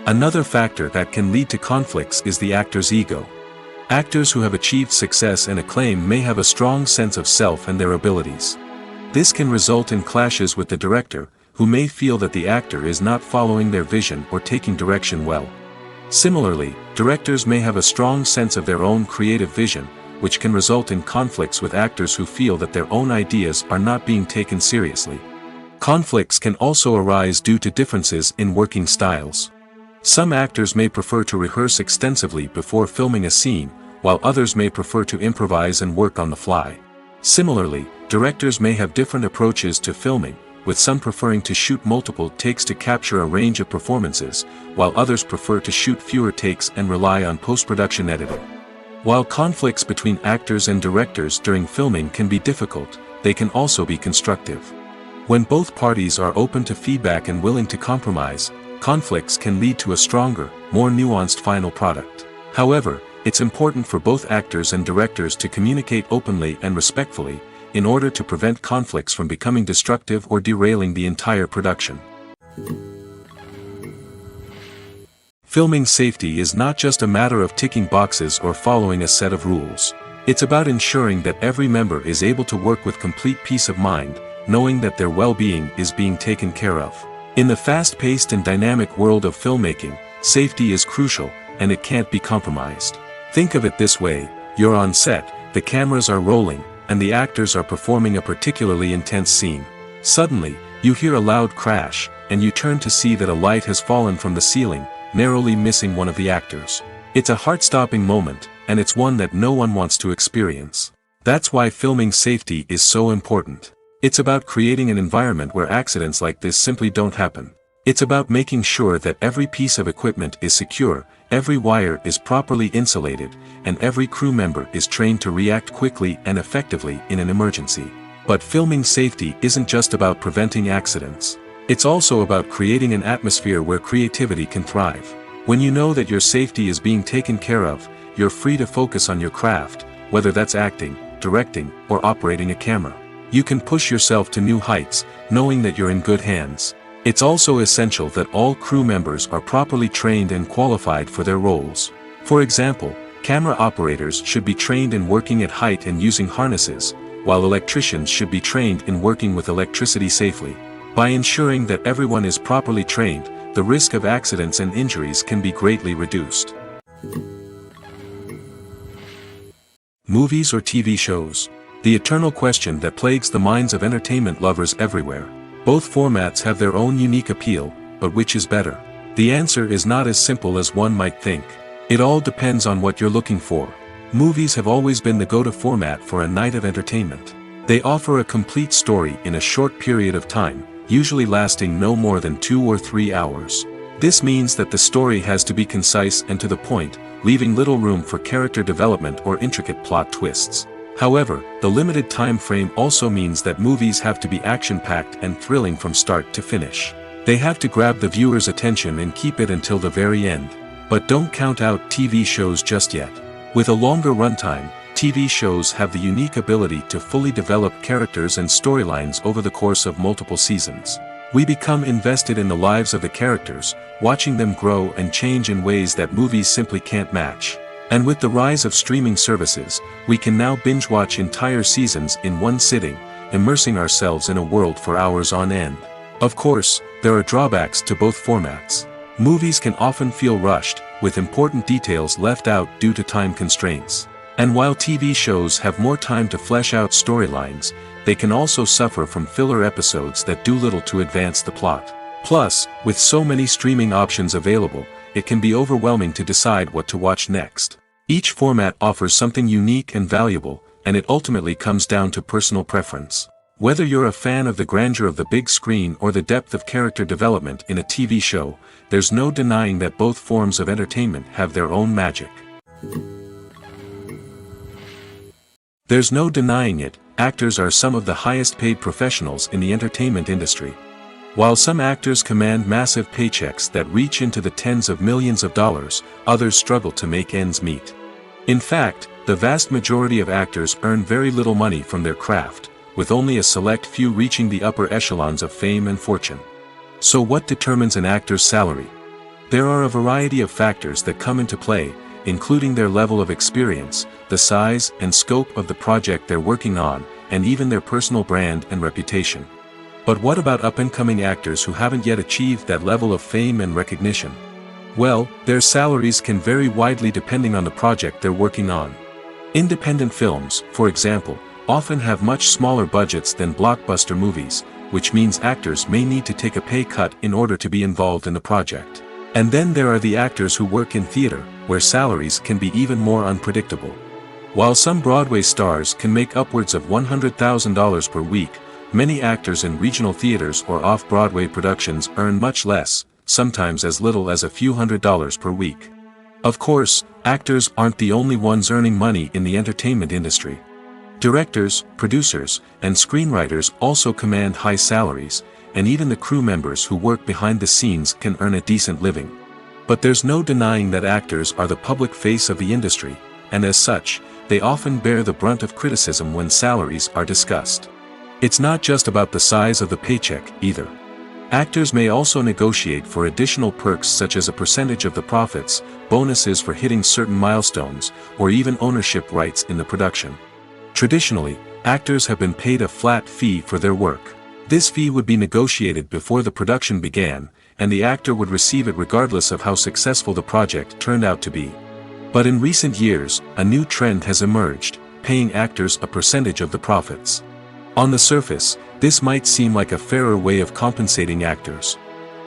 Another factor that can lead to conflicts is the actor's ego. Actors who have achieved success and acclaim may have a strong sense of self and their abilities. This can result in clashes with the director, who may feel that the actor is not following their vision or taking direction well. Similarly, directors may have a strong sense of their own creative vision, which can result in conflicts with actors who feel that their own ideas are not being taken seriously. Conflicts can also arise due to differences in working styles. Some actors may prefer to rehearse extensively before filming a scene, while others may prefer to improvise and work on the fly. Similarly, directors may have different approaches to filming, with some preferring to shoot multiple takes to capture a range of performances, while others prefer to shoot fewer takes and rely on post-production editing. While conflicts between actors and directors during filming can be difficult, they can also be constructive. When both parties are open to feedback and willing to compromise, conflicts can lead to a stronger, more nuanced final product. However, it's important for both actors and directors to communicate openly and respectfully, in order to prevent conflicts from becoming destructive or derailing the entire production. Filming safety is not just a matter of ticking boxes or following a set of rules. It's about ensuring that every member is able to work with complete peace of mind, knowing that their well-being is being taken care of. In the fast-paced and dynamic world of filmmaking, safety is crucial, and it can't be compromised. Think of it this way: you're on set, the cameras are rolling, and the actors are performing a particularly intense scene. Suddenly, you hear a loud crash, and you turn to see that a light has fallen from the ceiling, narrowly missing one of the actors. It's a heart-stopping moment, and it's one that no one wants to experience. That's why filming safety is so important. It's about creating an environment where accidents like this simply don't happen. It's about making sure that every piece of equipment is secure, every wire is properly insulated, and every crew member is trained to react quickly and effectively in an emergency. But filming safety isn't just about preventing accidents. It's also about creating an atmosphere where creativity can thrive. When you know that your safety is being taken care of, you're free to focus on your craft, whether that's acting, directing, or operating a camera. You can push yourself to new heights, knowing that you're in good hands. It's also essential that all crew members are properly trained and qualified for their roles. For example, camera operators should be trained in working at height and using harnesses, while electricians should be trained in working with electricity safely. By ensuring that everyone is properly trained, the risk of accidents and injuries can be greatly reduced. Movies or TV shows? The eternal question that plagues the minds of entertainment lovers everywhere. Both formats have their own unique appeal, but which is better? The answer is not as simple as one might think. It all depends on what you're looking for. Movies have always been the go-to format for a night of entertainment. They offer a complete story in a short period of time, usually lasting no more than 2 or 3 hours. This means that the story has to be concise and to the point, leaving little room for character development or intricate plot twists. However, the limited time frame also means that movies have to be action-packed and thrilling from start to finish. They have to grab the viewer's attention and keep it until the very end. But don't count out TV shows just yet. With a longer runtime, TV shows have the unique ability to fully develop characters and storylines over the course of multiple seasons. We become invested in the lives of the characters, watching them grow and change in ways that movies simply can't match. And with the rise of streaming services, we can now binge-watch entire seasons in one sitting, immersing ourselves in a world for hours on end. Of course, there are drawbacks to both formats. Movies can often feel rushed, with important details left out due to time constraints. And while TV shows have more time to flesh out storylines, they can also suffer from filler episodes that do little to advance the plot. Plus, with so many streaming options available, it can be overwhelming to decide what to watch next. Each format offers something unique and valuable, and it ultimately comes down to personal preference. Whether you're a fan of the grandeur of the big screen or the depth of character development in a TV show, there's no denying that both forms of entertainment have their own magic. There's no denying it, actors are some of the highest paid professionals in the entertainment industry. While some actors command massive paychecks that reach into the tens of millions of dollars, others struggle to make ends meet. In fact, the vast majority of actors earn very little money from their craft, with only a select few reaching the upper echelons of fame and fortune. So what determines an actor's salary? There are a variety of factors that come into play, including their level of experience, the size and scope of the project they're working on, and even their personal brand and reputation. But what about up-and-coming actors who haven't yet achieved that level of fame and recognition? Well, their salaries can vary widely depending on the project they're working on. Independent films, for example, often have much smaller budgets than blockbuster movies, which means actors may need to take a pay cut in order to be involved in the project. And then there are the actors who work in theater, where salaries can be even more unpredictable. While some Broadway stars can make upwards of $100,000 per week, many actors in regional theaters or off-Broadway productions earn much less, sometimes as little as a few $100s per week. Of course, actors aren't the only ones earning money in the entertainment industry. Directors, producers, and screenwriters also command high salaries, and even the crew members who work behind the scenes can earn a decent living. But there's no denying that actors are the public face of the industry, and as such, they often bear the brunt of criticism when salaries are discussed. It's not just about the size of the paycheck, either. Actors may also negotiate for additional perks such as a percentage of the profits, bonuses for hitting certain milestones, or even ownership rights in the production. Traditionally, actors have been paid a flat fee for their work. This fee would be negotiated before the production began, and the actor would receive it regardless of how successful the project turned out to be. But in recent years, a new trend has emerged, paying actors a percentage of the profits. On the surface, this might seem like a fairer way of compensating actors.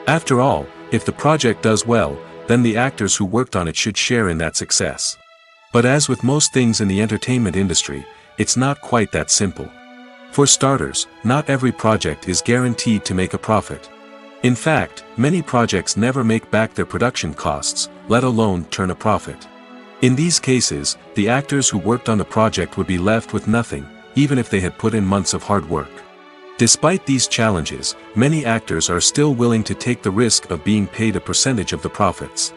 After all, if the project does well, then the actors who worked on it should share in that success. But as with most things in the entertainment industry, it's not quite that simple. For starters, not every project is guaranteed to make a profit. In fact, many projects never make back their production costs, let alone turn a profit. In these cases, the actors who worked on the project would be left with nothing, even if they had put in months of hard work. Despite these challenges, many actors are still willing to take the risk of being paid a percentage of the profits.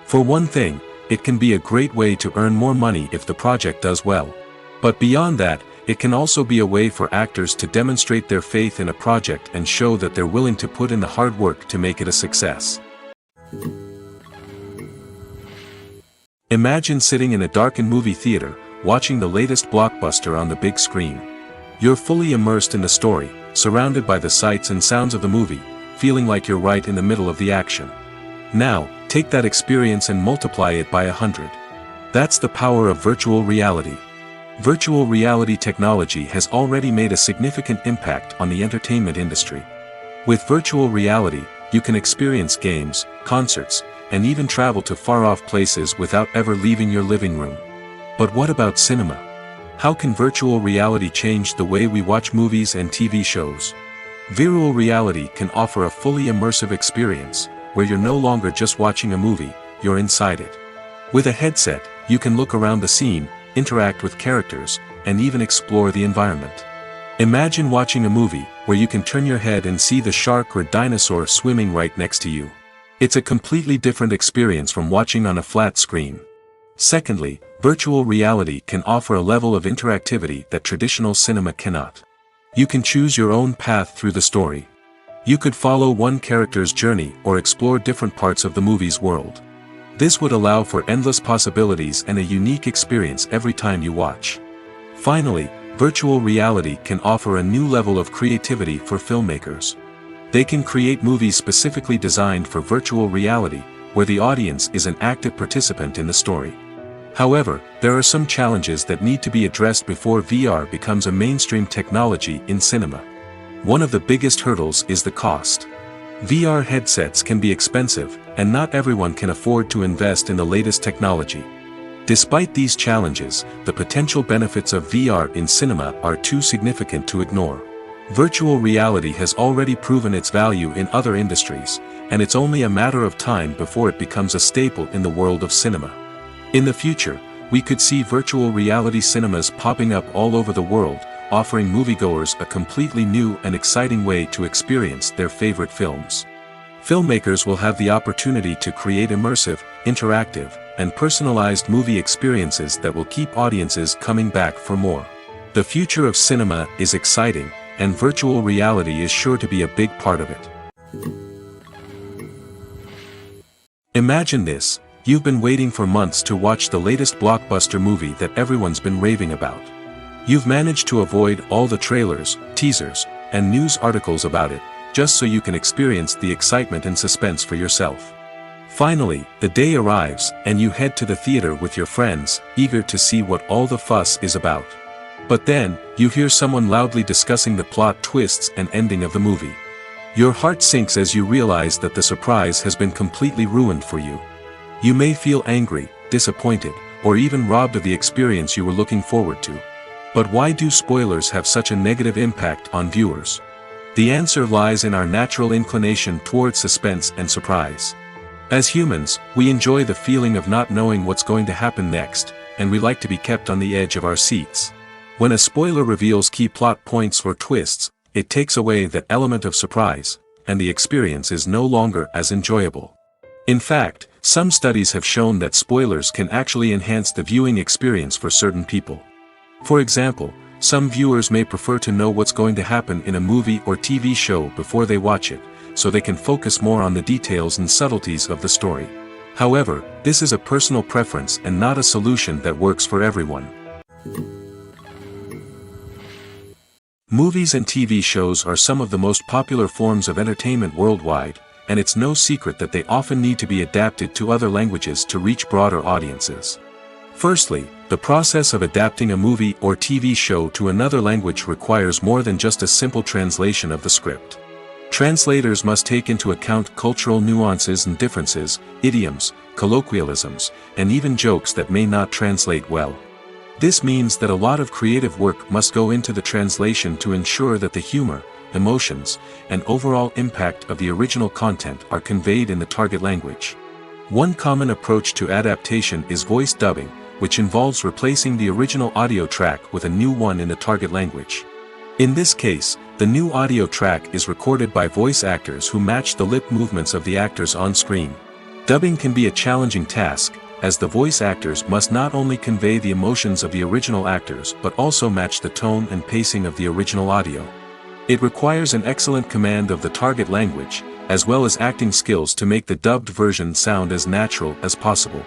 For one thing, it can be a great way to earn more money if the project does well. But beyond that, it can also be a way for actors to demonstrate their faith in a project and show that they're willing to put in the hard work to make it a success. Imagine sitting in a darkened movie theater, watching the latest blockbuster on the big screen. You're fully immersed in the story, surrounded by the sights and sounds of the movie, feeling like you're right in the middle of the action. Now, take that experience and multiply it by 100. That's the power of virtual reality. Virtual reality technology has already made a significant impact on the entertainment industry. With virtual reality, you can experience games, concerts, and even travel to far-off places without ever leaving your living room. But what about cinema? How can virtual reality change the way we watch movies and TV shows? Virtual reality can offer a fully immersive experience, where you're no longer just watching a movie, you're inside it. With a headset, you can look around the scene, interact with characters, and even explore the environment. Imagine watching a movie where you can turn your head and see the shark or dinosaur swimming right next to you. It's a completely different experience from watching on a flat screen. Secondly, virtual reality can offer a level of interactivity that traditional cinema cannot. You can choose your own path through the story. You could follow one character's journey or explore different parts of the movie's world. This would allow for endless possibilities and a unique experience every time you watch. Finally, virtual reality can offer a new level of creativity for filmmakers. They can create movies specifically designed for virtual reality, where the audience is an active participant in the story. However, there are some challenges that need to be addressed before VR becomes a mainstream technology in cinema. One of the biggest hurdles is the cost. VR headsets can be expensive, and not everyone can afford to invest in the latest technology. Despite these challenges, the potential benefits of VR in cinema are too significant to ignore. Virtual reality has already proven its value in other industries, and it's only a matter of time before it becomes a staple in the world of cinema. In the future, we could see virtual reality cinemas popping up all over the world, offering moviegoers a completely new and exciting way to experience their favorite films. Filmmakers will have the opportunity to create immersive, interactive, and personalized movie experiences that will keep audiences coming back for more. The future of cinema is exciting, and virtual reality is sure to be a big part of it. Imagine this: you've been waiting for months to watch the latest blockbuster movie that everyone's been raving about. You've managed to avoid all the trailers, teasers, and news articles about it, just so you can experience the excitement and suspense for yourself. Finally, the day arrives, and you head to the theater with your friends, eager to see what all the fuss is about. But then, you hear someone loudly discussing the plot twists and ending of the movie. Your heart sinks as you realize that the surprise has been completely ruined for you. You may feel angry, disappointed, or even robbed of the experience you were looking forward to. But why do spoilers have such a negative impact on viewers? The answer lies in our natural inclination toward suspense and surprise. As humans, we enjoy the feeling of not knowing what's going to happen next, and we like to be kept on the edge of our seats. When a spoiler reveals key plot points or twists, it takes away that element of surprise, and the experience is no longer as enjoyable. In fact, some studies have shown that spoilers can actually enhance the viewing experience for certain people. For example, some viewers may prefer to know what's going to happen in a movie or TV show before they watch it, so they can focus more on the details and subtleties of the story. However, this is a personal preference and not a solution that works for everyone. Movies and TV shows are some of the most popular forms of entertainment worldwide, and it's no secret that they often need to be adapted to other languages to reach broader audiences. Firstly, the process of adapting a movie or TV show to another language requires more than just a simple translation of the script. Translators must take into account cultural nuances and differences, idioms, colloquialisms, and even jokes that may not translate well. This means that a lot of creative work must go into the translation to ensure that the humor, emotions, and overall impact of the original content are conveyed in the target language. One common approach to adaptation is voice dubbing, which involves replacing the original audio track with a new one in the target language. In this case, the new audio track is recorded by voice actors who match the lip movements of the actors on screen. Dubbing can be a challenging task, as the voice actors must not only convey the emotions of the original actors but also match the tone and pacing of the original audio. It requires an excellent command of the target language, as well as acting skills to make the dubbed version sound as natural as possible.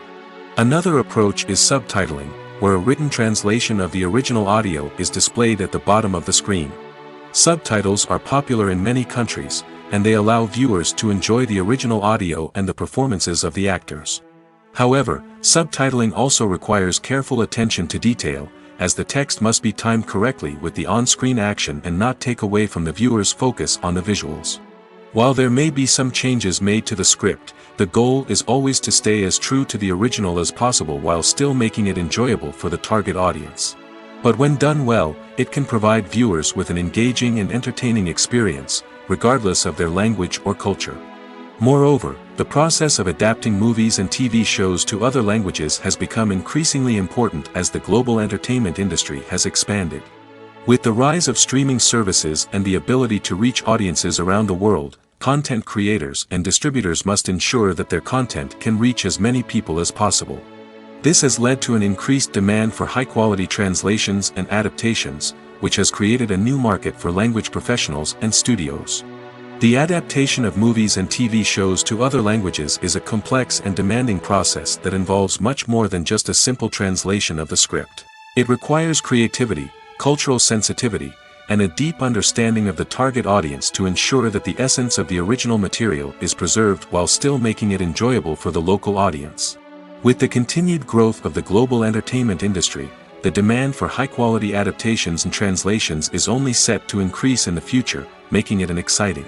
Another approach is subtitling, where a written translation of the original audio is displayed at the bottom of the screen. Subtitles are popular in many countries, and they allow viewers to enjoy the original audio and the performances of the actors. However, subtitling also requires careful attention to detail, as the text must be timed correctly with the on-screen action and not take away from the viewer's focus on the visuals. While there may be some changes made to the script, the goal is always to stay as true to the original as possible while still making it enjoyable for the target audience. But when done well, it can provide viewers with an engaging and entertaining experience, regardless of their language or culture. Moreover, the process of adapting movies and TV shows to other languages has become increasingly important as the global entertainment industry has expanded. With the rise of streaming services and the ability to reach audiences around the world, content creators and distributors must ensure that their content can reach as many people as possible. This has led to an increased demand for high-quality translations and adaptations, which has created a new market for language professionals and studios. The adaptation of movies and TV shows to other languages is a complex and demanding process that involves much more than just a simple translation of the script. It requires creativity, cultural sensitivity, and a deep understanding of the target audience to ensure that the essence of the original material is preserved while still making it enjoyable for the local audience. With the continued growth of the global entertainment industry, the demand for high-quality adaptations and translations is only set to increase in the future, making it exciting.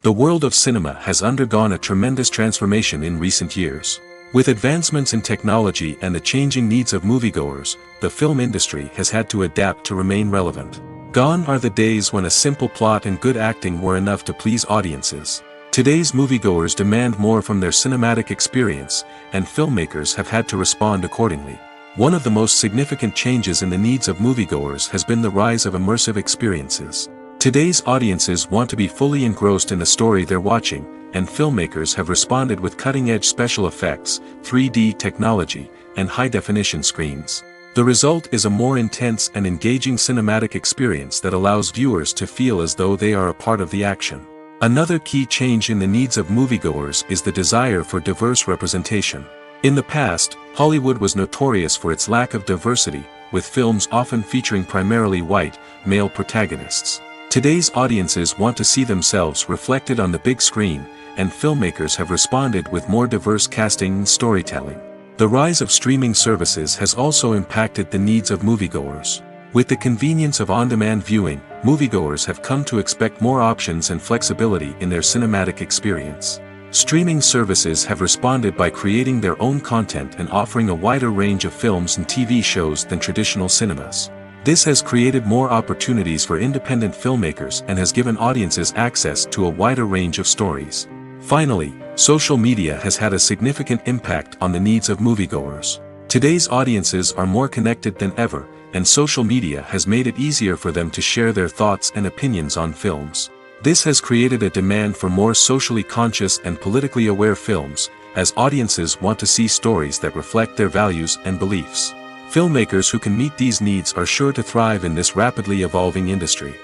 The world of cinema has undergone a tremendous transformation in recent years. With advancements in technology and the changing needs of moviegoers, the film industry has had to adapt to remain relevant. Gone are the days when a simple plot and good acting were enough to please audiences. Today's moviegoers demand more from their cinematic experience, and filmmakers have had to respond accordingly. One of the most significant changes in the needs of moviegoers has been the rise of immersive experiences. Today's audiences want to be fully engrossed in the story they're watching, and filmmakers have responded with cutting-edge special effects, 3D technology, and high-definition screens. The result is a more intense and engaging cinematic experience that allows viewers to feel as though they are a part of the action. Another key change in the needs of moviegoers is the desire for diverse representation. In the past, Hollywood was notorious for its lack of diversity, with films often featuring primarily white, male protagonists. Today's audiences want to see themselves reflected on the big screen, and filmmakers have responded with more diverse casting and storytelling. The rise of streaming services has also impacted the needs of moviegoers. With the convenience of on-demand viewing, moviegoers have come to expect more options and flexibility in their cinematic experience. Streaming services have responded by creating their own content and offering a wider range of films and TV shows than traditional cinemas. This has created more opportunities for independent filmmakers and has given audiences access to a wider range of stories. Finally, social media has had a significant impact on the needs of moviegoers. Today's audiences are more connected than ever, and social media has made it easier for them to share their thoughts and opinions on films. This has created a demand for more socially conscious and politically aware films, as audiences want to see stories that reflect their values and beliefs. Filmmakers who can meet these needs are sure to thrive in this rapidly evolving industry.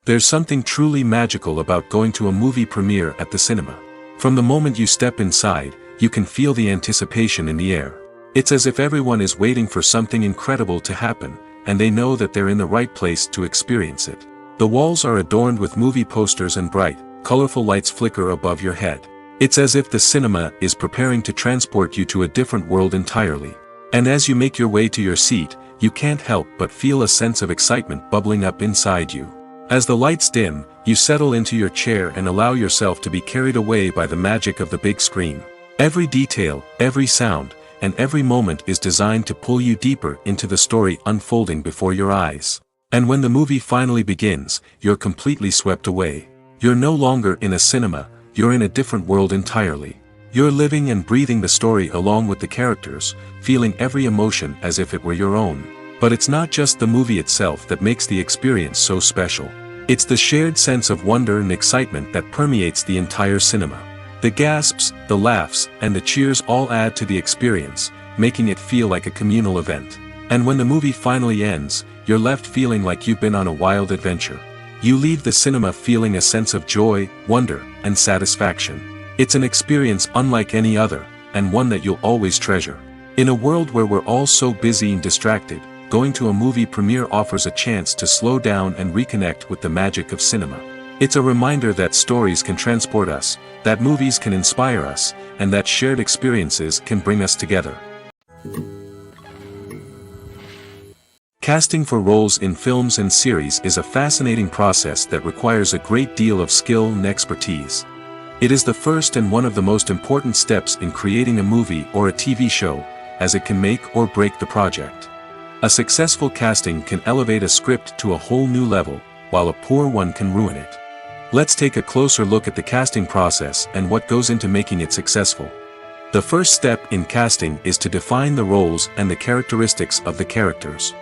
There's something truly magical about going to a movie premiere at the cinema. From the moment you step inside, you can feel the anticipation in the air. It's as if everyone is waiting for something incredible to happen, and they know that they're in the right place to experience it. The walls are adorned with movie posters and bright, colorful lights flicker above your head. It's as if the cinema is preparing to transport you to a different world entirely. And as you make your way to your seat, you can't help but feel a sense of excitement bubbling up inside you. As the lights dim, you settle into your chair and allow yourself to be carried away by the magic of the big screen. Every detail, every sound, and every moment is designed to pull you deeper into the story unfolding before your eyes. And when the movie finally begins, you're completely swept away. You're no longer in a cinema, you're in a different world entirely. You're living and breathing the story along with the characters, feeling every emotion as if it were your own. But it's not just the movie itself that makes the experience so special. It's the shared sense of wonder and excitement that permeates the entire cinema. The gasps, the laughs, and the cheers all add to the experience, making it feel like a communal event. And when the movie finally ends, you're left feeling like you've been on a wild adventure. You leave the cinema feeling a sense of joy, wonder, and satisfaction. It's an experience unlike any other, and one that you'll always treasure. In a world where we're all so busy and distracted, going to a movie premiere offers a chance to slow down and reconnect with the magic of cinema. It's a reminder that stories can transport us, that movies can inspire us, and that shared experiences can bring us together. Casting for roles in films and series is a fascinating process that requires a great deal of skill and expertise. It is the first and one of the most important steps in creating a movie or a TV show, as it can make or break the project. A successful casting can elevate a script to a whole new level, while a poor one can ruin it. Let's take a closer look at the casting process and what goes into making it successful. The first step in casting is to define the roles and the characteristics of the characters.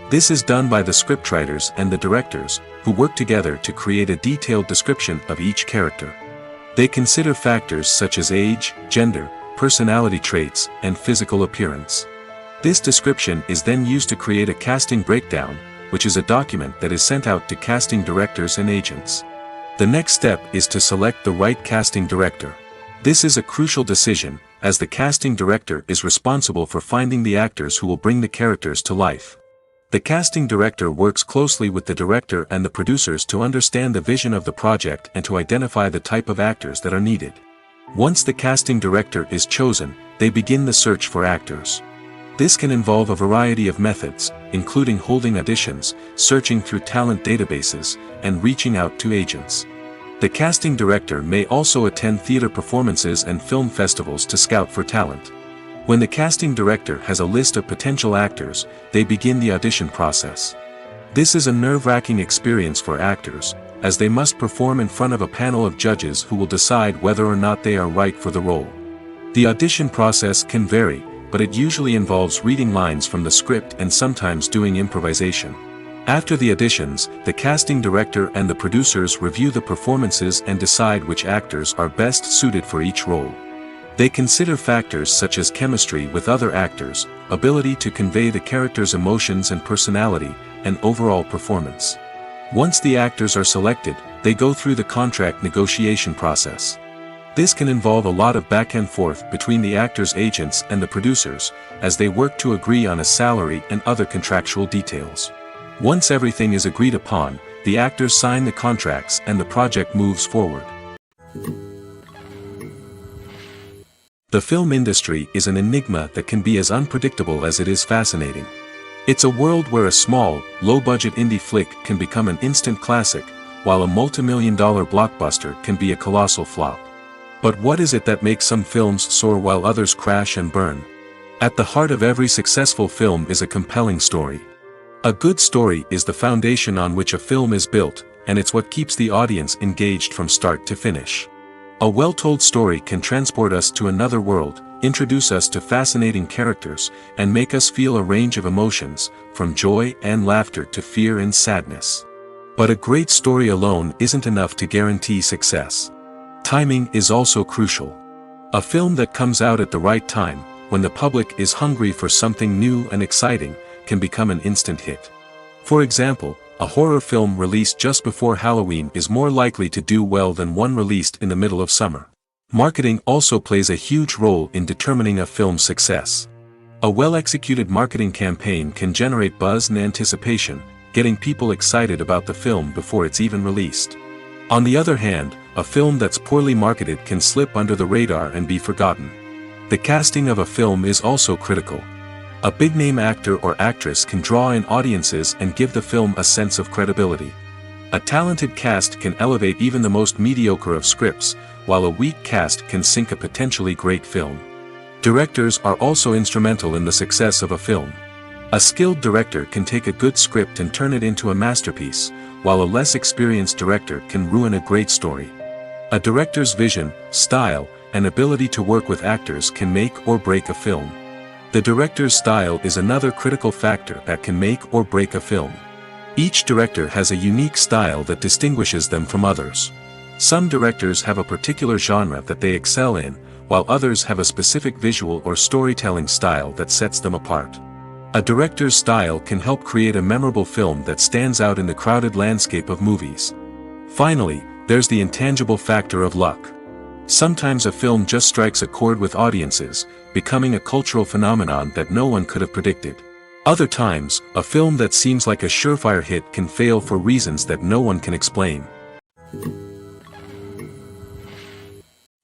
This is done by the scriptwriters and the directors, who work together to create a detailed description of each character. They consider factors such as age, gender, personality traits, and physical appearance. This description is then used to create a casting breakdown, which is a document that is sent out to casting directors and agents. The next step is to select the right casting director. This is a crucial decision, as the casting director is responsible for finding the actors who will bring the characters to life. The casting director works closely with the director and the producers to understand the vision of the project and to identify the type of actors that are needed. Once the casting director is chosen, they begin the search for actors. This can involve a variety of methods, including holding auditions, searching through talent databases, and reaching out to agents. The casting director may also attend theater performances and film festivals to scout for talent. When the casting director has a list of potential actors, they begin the audition process. This is a nerve-wracking experience for actors, as they must perform in front of a panel of judges who will decide whether or not they are right for the role. The audition process can vary, but it usually involves reading lines from the script and sometimes doing improvisation. After the auditions, the casting director and the producers review the performances and decide which actors are best suited for each role. They consider factors such as chemistry with other actors, ability to convey the character's emotions and personality, and overall performance. Once the actors are selected, they go through the contract negotiation process. This can involve a lot of back and forth between the actors' agents and the producers, as they work to agree on a salary and other contractual details. Once everything is agreed upon, the actors sign the contracts and the project moves forward. The film industry is an enigma that can be as unpredictable as it is fascinating. It's a world where a small, low-budget indie flick can become an instant classic, while a multi-million-dollar blockbuster can be a colossal flop. But what is it that makes some films soar while others crash and burn? At the heart of every successful film is a compelling story. A good story is the foundation on which a film is built, and it's what keeps the audience engaged from start to finish. A well-told story can transport us to another world, introduce us to fascinating characters, and make us feel a range of emotions, from joy and laughter to fear and sadness. But a great story alone isn't enough to guarantee success. Timing is also crucial. A film that comes out at the right time, when the public is hungry for something new and exciting, can become an instant hit. For example, a horror film released just before Halloween is more likely to do well than one released in the middle of summer. Marketing also plays a huge role in determining a film's success. A well-executed marketing campaign can generate buzz and anticipation, getting people excited about the film before it's even released. On the other hand, a film that's poorly marketed can slip under the radar and be forgotten. The casting of a film is also critical. A big-name actor or actress can draw in audiences and give the film a sense of credibility. A talented cast can elevate even the most mediocre of scripts, while a weak cast can sink a potentially great film. Directors are also instrumental in the success of a film. A skilled director can take a good script and turn it into a masterpiece, while a less experienced director can ruin a great story. A director's vision, style, and ability to work with actors can make or break a film. The director's style is another critical factor that can make or break a film. Each director has a unique style that distinguishes them from others. Some directors have a particular genre that they excel in, while others have a specific visual or storytelling style that sets them apart. A director's style can help create a memorable film that stands out in the crowded landscape of movies. Finally, there's the intangible factor of luck. Sometimes a film just strikes a chord with audiences, becoming a cultural phenomenon that no one could have predicted. Other times, a film that seems like a surefire hit can fail for reasons that no one can explain.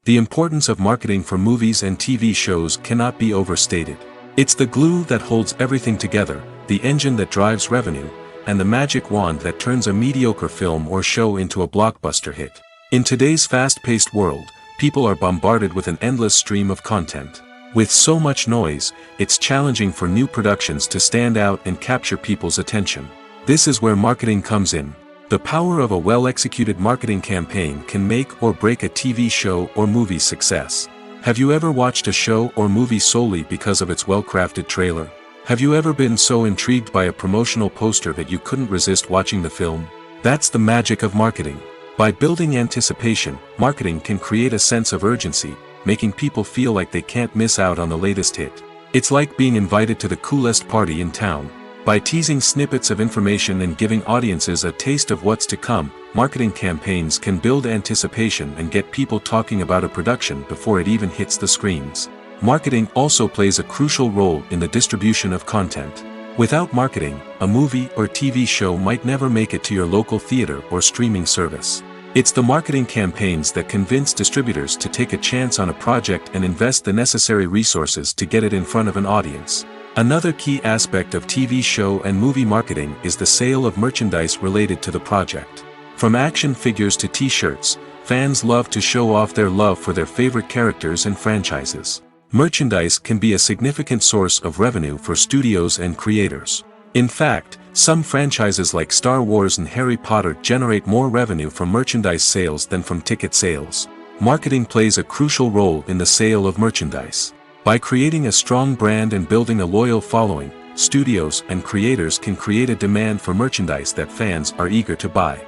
The importance of marketing for movies and TV shows cannot be overstated. It's the glue that holds everything together, the engine that drives revenue, and the magic wand that turns a mediocre film or show into a blockbuster hit. In today's fast-paced world, people are bombarded with an endless stream of content. With so much noise, it's challenging for new productions to stand out and capture people's attention. This is where marketing comes in. The power of a well-executed marketing campaign can make or break a TV show or movie's success. Have you ever watched a show or movie solely because of its well-crafted trailer? Have you ever been so intrigued by a promotional poster that you couldn't resist watching the film? That's the magic of marketing. By building anticipation, marketing can create a sense of urgency, making people feel like they can't miss out on the latest hit. It's like being invited to the coolest party in town. By teasing snippets of information and giving audiences a taste of what's to come, marketing campaigns can build anticipation and get people talking about a production before it even hits the screens. Marketing also plays a crucial role in the distribution of content. Without marketing, a movie or TV show might never make it to your local theater or streaming service. It's the marketing campaigns that convince distributors to take a chance on a project and invest the necessary resources to get it in front of an audience. Another key aspect of TV show and movie marketing is the sale of merchandise related to the project. From action figures to t-shirts, fans love to show off their love for their favorite characters and franchises. Merchandise can be a significant source of revenue for studios and creators. In fact, some franchises like Star Wars and Harry Potter generate more revenue from merchandise sales than from ticket sales. Marketing plays a crucial role in the sale of merchandise. By creating a strong brand and building a loyal following, studios and creators can create a demand for merchandise that fans are eager to buy.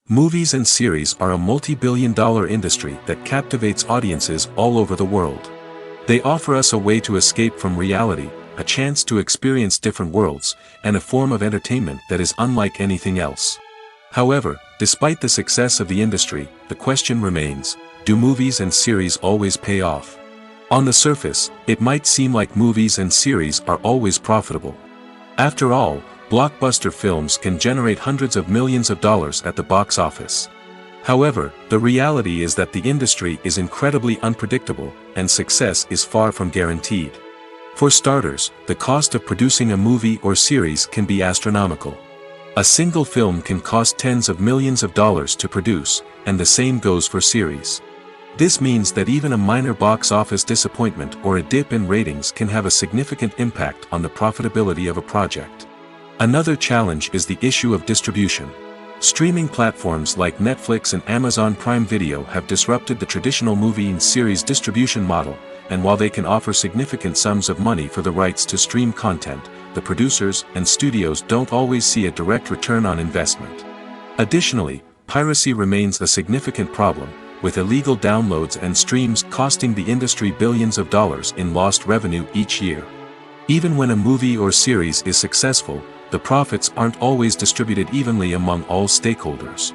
Movies and series are a multi-billion-dollar industry that captivates audiences all over the world. They offer us a way to escape from reality, a chance to experience different worlds, and a form of entertainment that is unlike anything else. However, despite the success of the industry, the question remains, do movies and series always pay off? On the surface, it might seem like movies and series are always profitable. After all, blockbuster films can generate hundreds of millions of dollars at the box office. However, the reality is that the industry is incredibly unpredictable, and success is far from guaranteed. For starters, the cost of producing a movie or series can be astronomical. A single film can cost tens of millions of dollars to produce, and the same goes for series. This means that even a minor box office disappointment or a dip in ratings can have a significant impact on the profitability of a project. Another challenge is the issue of distribution. Streaming platforms like Netflix and Amazon Prime Video have disrupted the traditional movie and series distribution model, and while they can offer significant sums of money for the rights to stream content, the producers and studios don't always see a direct return on investment. Additionally, piracy remains a significant problem, with illegal downloads and streams costing the industry billions of dollars in lost revenue each year. Even when a movie or series is successful, the profits aren't always distributed evenly among all stakeholders.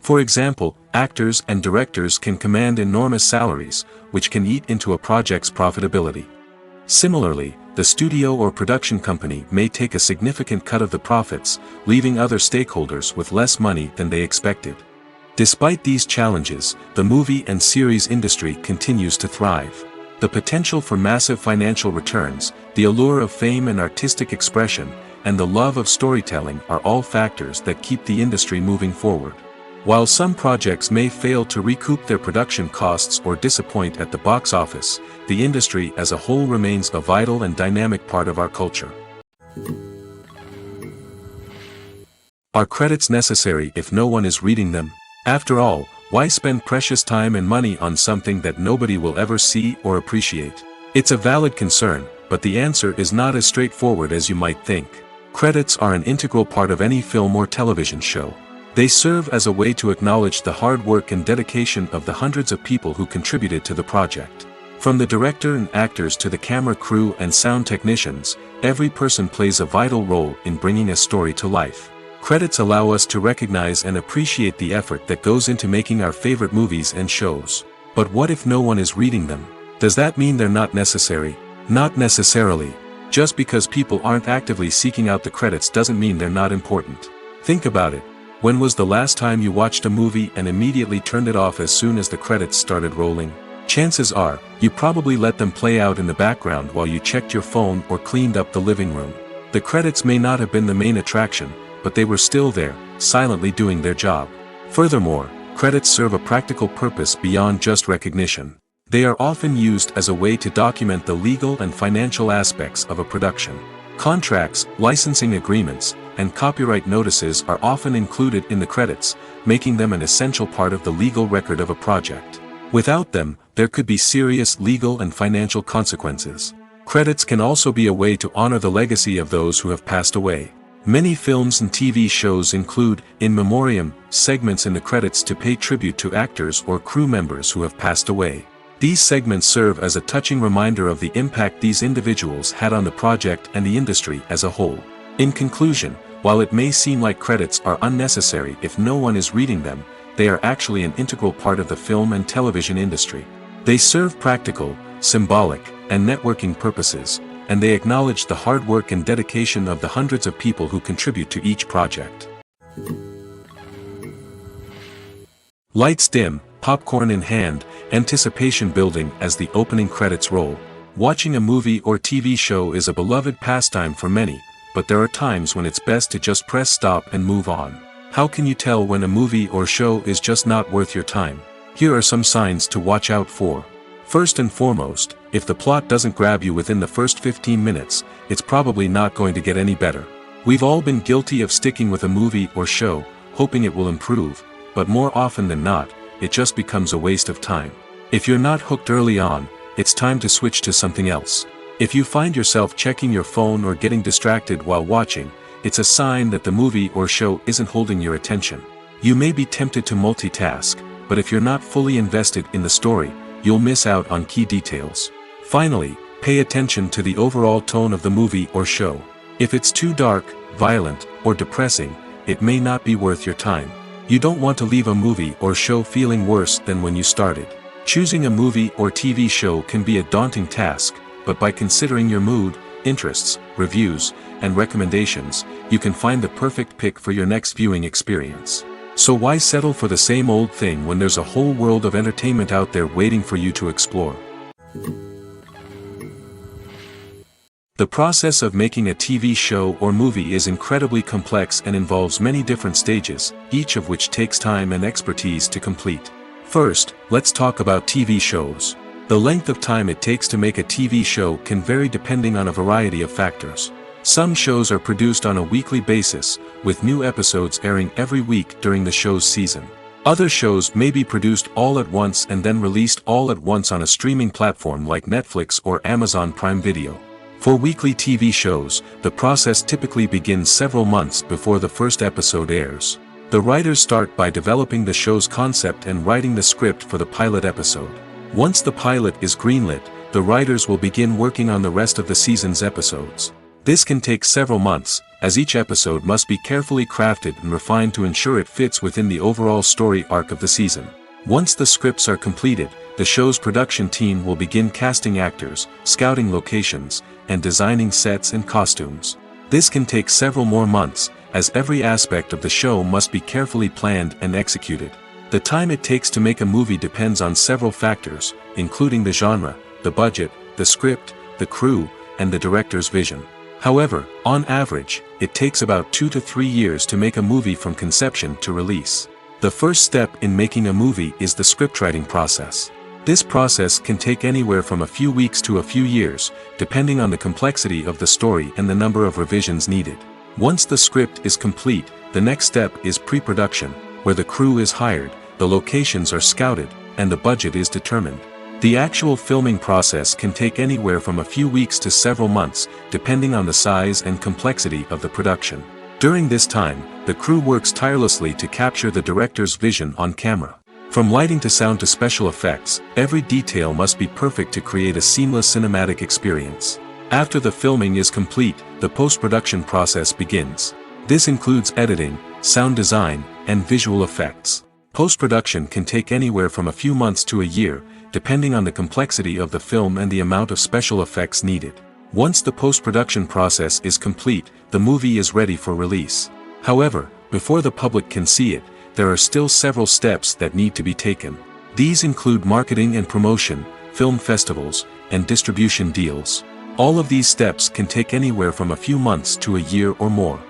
For example, actors and directors can command enormous salaries, which can eat into a project's profitability. Similarly, the studio or production company may take a significant cut of the profits, leaving other stakeholders with less money than they expected. Despite these challenges, the movie and series industry continues to thrive. The potential for massive financial returns, the allure of fame and artistic expression, and the love of storytelling are all factors that keep the industry moving forward. While some projects may fail to recoup their production costs or disappoint at the box office, the industry as a whole remains a vital and dynamic part of our culture. Are credits necessary if no one is reading them? After all, why spend precious time and money on something that nobody will ever see or appreciate? It's a valid concern, but the answer is not as straightforward as you might think. Credits are an integral part of any film or television show. They serve as a way to acknowledge the hard work and dedication of the hundreds of people who contributed to the project. From the director and actors to the camera crew and sound technicians, every person plays a vital role in bringing a story to life. Credits allow us to recognize and appreciate the effort that goes into making our favorite movies and shows. But what if no one is reading them? Does that mean they're not necessary? Not necessarily. Just because people aren't actively seeking out the credits doesn't mean they're not important. Think about it. When was the last time you watched a movie and immediately turned it off as soon as the credits started rolling? Chances are, you probably let them play out in the background while you checked your phone or cleaned up the living room. The credits may not have been the main attraction, but they were still there, silently doing their job. Furthermore, credits serve a practical purpose beyond just recognition. They are often used as a way to document the legal and financial aspects of a production. Contracts, licensing agreements, and copyright notices are often included in the credits, making them an essential part of the legal record of a project. Without them, there could be serious legal and financial consequences. Credits can also be a way to honor the legacy of those who have passed away. Many films and TV shows include, in memoriam, segments in the credits to pay tribute to actors or crew members who have passed away. These segments serve as a touching reminder of the impact these individuals had on the project and the industry as a whole. In conclusion, while it may seem like credits are unnecessary if no one is reading them, they are actually an integral part of the film and television industry. They serve practical, symbolic, and networking purposes, and they acknowledge the hard work and dedication of the hundreds of people who contribute to each project. Lights dim, popcorn in hand, anticipation building as the opening credits roll. Watching a movie or TV show is a beloved pastime for many, but there are times when it's best to just press stop and move on. How can you tell when a movie or show is just not worth your time? Here are some signs to watch out for. First and foremost, if the plot doesn't grab you within the first 15 minutes, it's probably not going to get any better. We've all been guilty of sticking with a movie or show, hoping it will improve, but more often than not, it just becomes a waste of time. If you're not hooked early on, it's time to switch to something else. If you find yourself checking your phone or getting distracted while watching, it's a sign that the movie or show isn't holding your attention. You may be tempted to multitask, but if you're not fully invested in the story, you'll miss out on key details. Finally, pay attention to the overall tone of the movie or show. If it's too dark, violent, or depressing, it may not be worth your time. You don't want to leave a movie or show feeling worse than when you started. Choosing a movie or TV show can be a daunting task, but by considering your mood, interests, reviews, and recommendations, you can find the perfect pick for your next viewing experience. So why settle for the same old thing when there's a whole world of entertainment out there waiting for you to explore? The process of making a TV show or movie is incredibly complex and involves many different stages, each of which takes time and expertise to complete. First, let's talk about TV shows. The length of time it takes to make a TV show can vary depending on a variety of factors. Some shows are produced on a weekly basis, with new episodes airing every week during the show's season. Other shows may be produced all at once and then released all at once on a streaming platform like Netflix or Amazon Prime Video. For weekly TV shows, the process typically begins several months before the first episode airs. The writers start by developing the show's concept and writing the script for the pilot episode. Once the pilot is greenlit, the writers will begin working on the rest of the season's episodes. This can take several months, as each episode must be carefully crafted and refined to ensure it fits within the overall story arc of the season. Once the scripts are completed, the show's production team will begin casting actors, scouting locations, and designing sets and costumes. This can take several more months, as every aspect of the show must be carefully planned and executed. The time it takes to make a movie depends on several factors, including the genre, the budget, the script, the crew, and the director's vision. However, on average, it takes about 2 to 3 years to make a movie from conception to release. The first step in making a movie is the scriptwriting process. This process can take anywhere from a few weeks to a few years, depending on the complexity of the story and the number of revisions needed. Once the script is complete, the next step is pre-production, where the crew is hired, the locations are scouted, and the budget is determined. The actual filming process can take anywhere from a few weeks to several months, depending on the size and complexity of the production. During this time, the crew works tirelessly to capture the director's vision on camera. From lighting to sound to special effects, every detail must be perfect to create a seamless cinematic experience. After the filming is complete, the post-production process begins. This includes editing, sound design, and visual effects. Post-production can take anywhere from a few months to a year, depending on the complexity of the film and the amount of special effects needed. Once the post-production process is complete, the movie is ready for release. However, before the public can see it, there are still several steps that need to be taken. These include marketing and promotion, film festivals, and distribution deals. All of these steps can take anywhere from a few months to a year or more.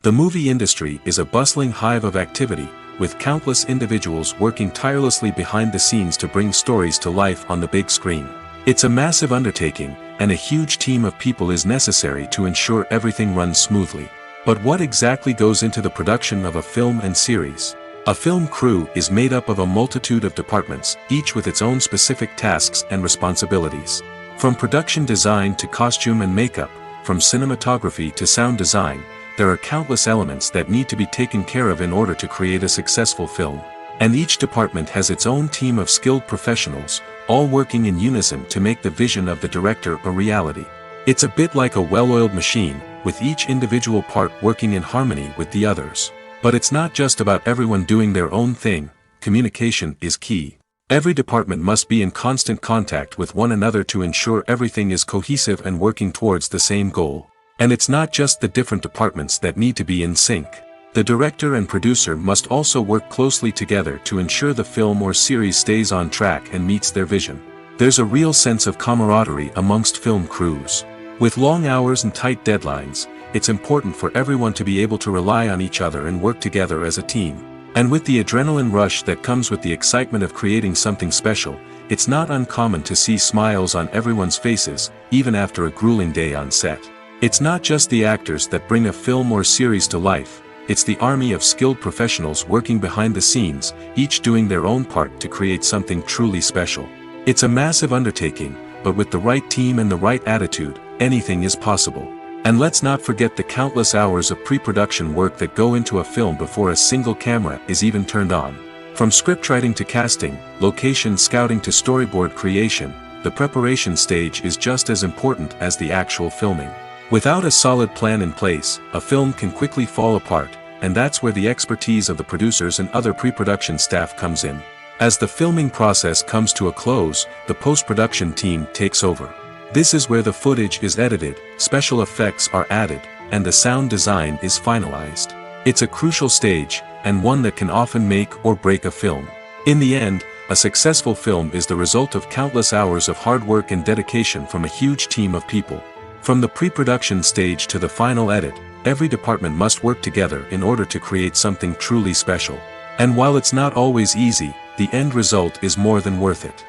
The movie industry is a bustling hive of activity, with countless individuals working tirelessly behind the scenes to bring stories to life on the big screen. It's a massive undertaking, and a huge team of people is necessary to ensure everything runs smoothly. But what exactly goes into the production of a film and series? A film crew is made up of a multitude of departments, each with its own specific tasks and responsibilities. From production design to costume and makeup, from cinematography to sound design, there are countless elements that need to be taken care of in order to create a successful film. And each department has its own team of skilled professionals, all working in unison to make the vision of the director a reality. It's a bit like a well-oiled machine, with each individual part working in harmony with the others. But it's not just about everyone doing their own thing. Communication is key. Every department must be in constant contact with one another to ensure everything is cohesive and working towards the same goal. And it's not just the different departments that need to be in sync. The director and producer must also work closely together to ensure the film or series stays on track and meets their vision. There's a real sense of camaraderie amongst film crews. With long hours and tight deadlines, it's important for everyone to be able to rely on each other and work together as a team. And with the adrenaline rush that comes with the excitement of creating something special, it's not uncommon to see smiles on everyone's faces, even after a grueling day on set. It's not just the actors that bring a film or series to life, it's the army of skilled professionals working behind the scenes, each doing their own part to create something truly special. It's a massive undertaking, but with the right team and the right attitude, anything is possible. And let's not forget the countless hours of pre-production work that go into a film before a single camera is even turned on. From scriptwriting to casting, location scouting to storyboard creation, the preparation stage is just as important as the actual filming. Without a solid plan in place, a film can quickly fall apart, and that's where the expertise of the producers and other pre-production staff comes in. As the filming process comes to a close, the post-production team takes over. This is where the footage is edited, special effects are added, and the sound design is finalized. It's a crucial stage, and one that can often make or break a film. In the end, A successful film is the result of countless hours of hard work and dedication from a huge team of people. From the pre-production stage to the final edit, every department must work together in order to create something truly special. And while it's not always easy, the end result is more than worth it.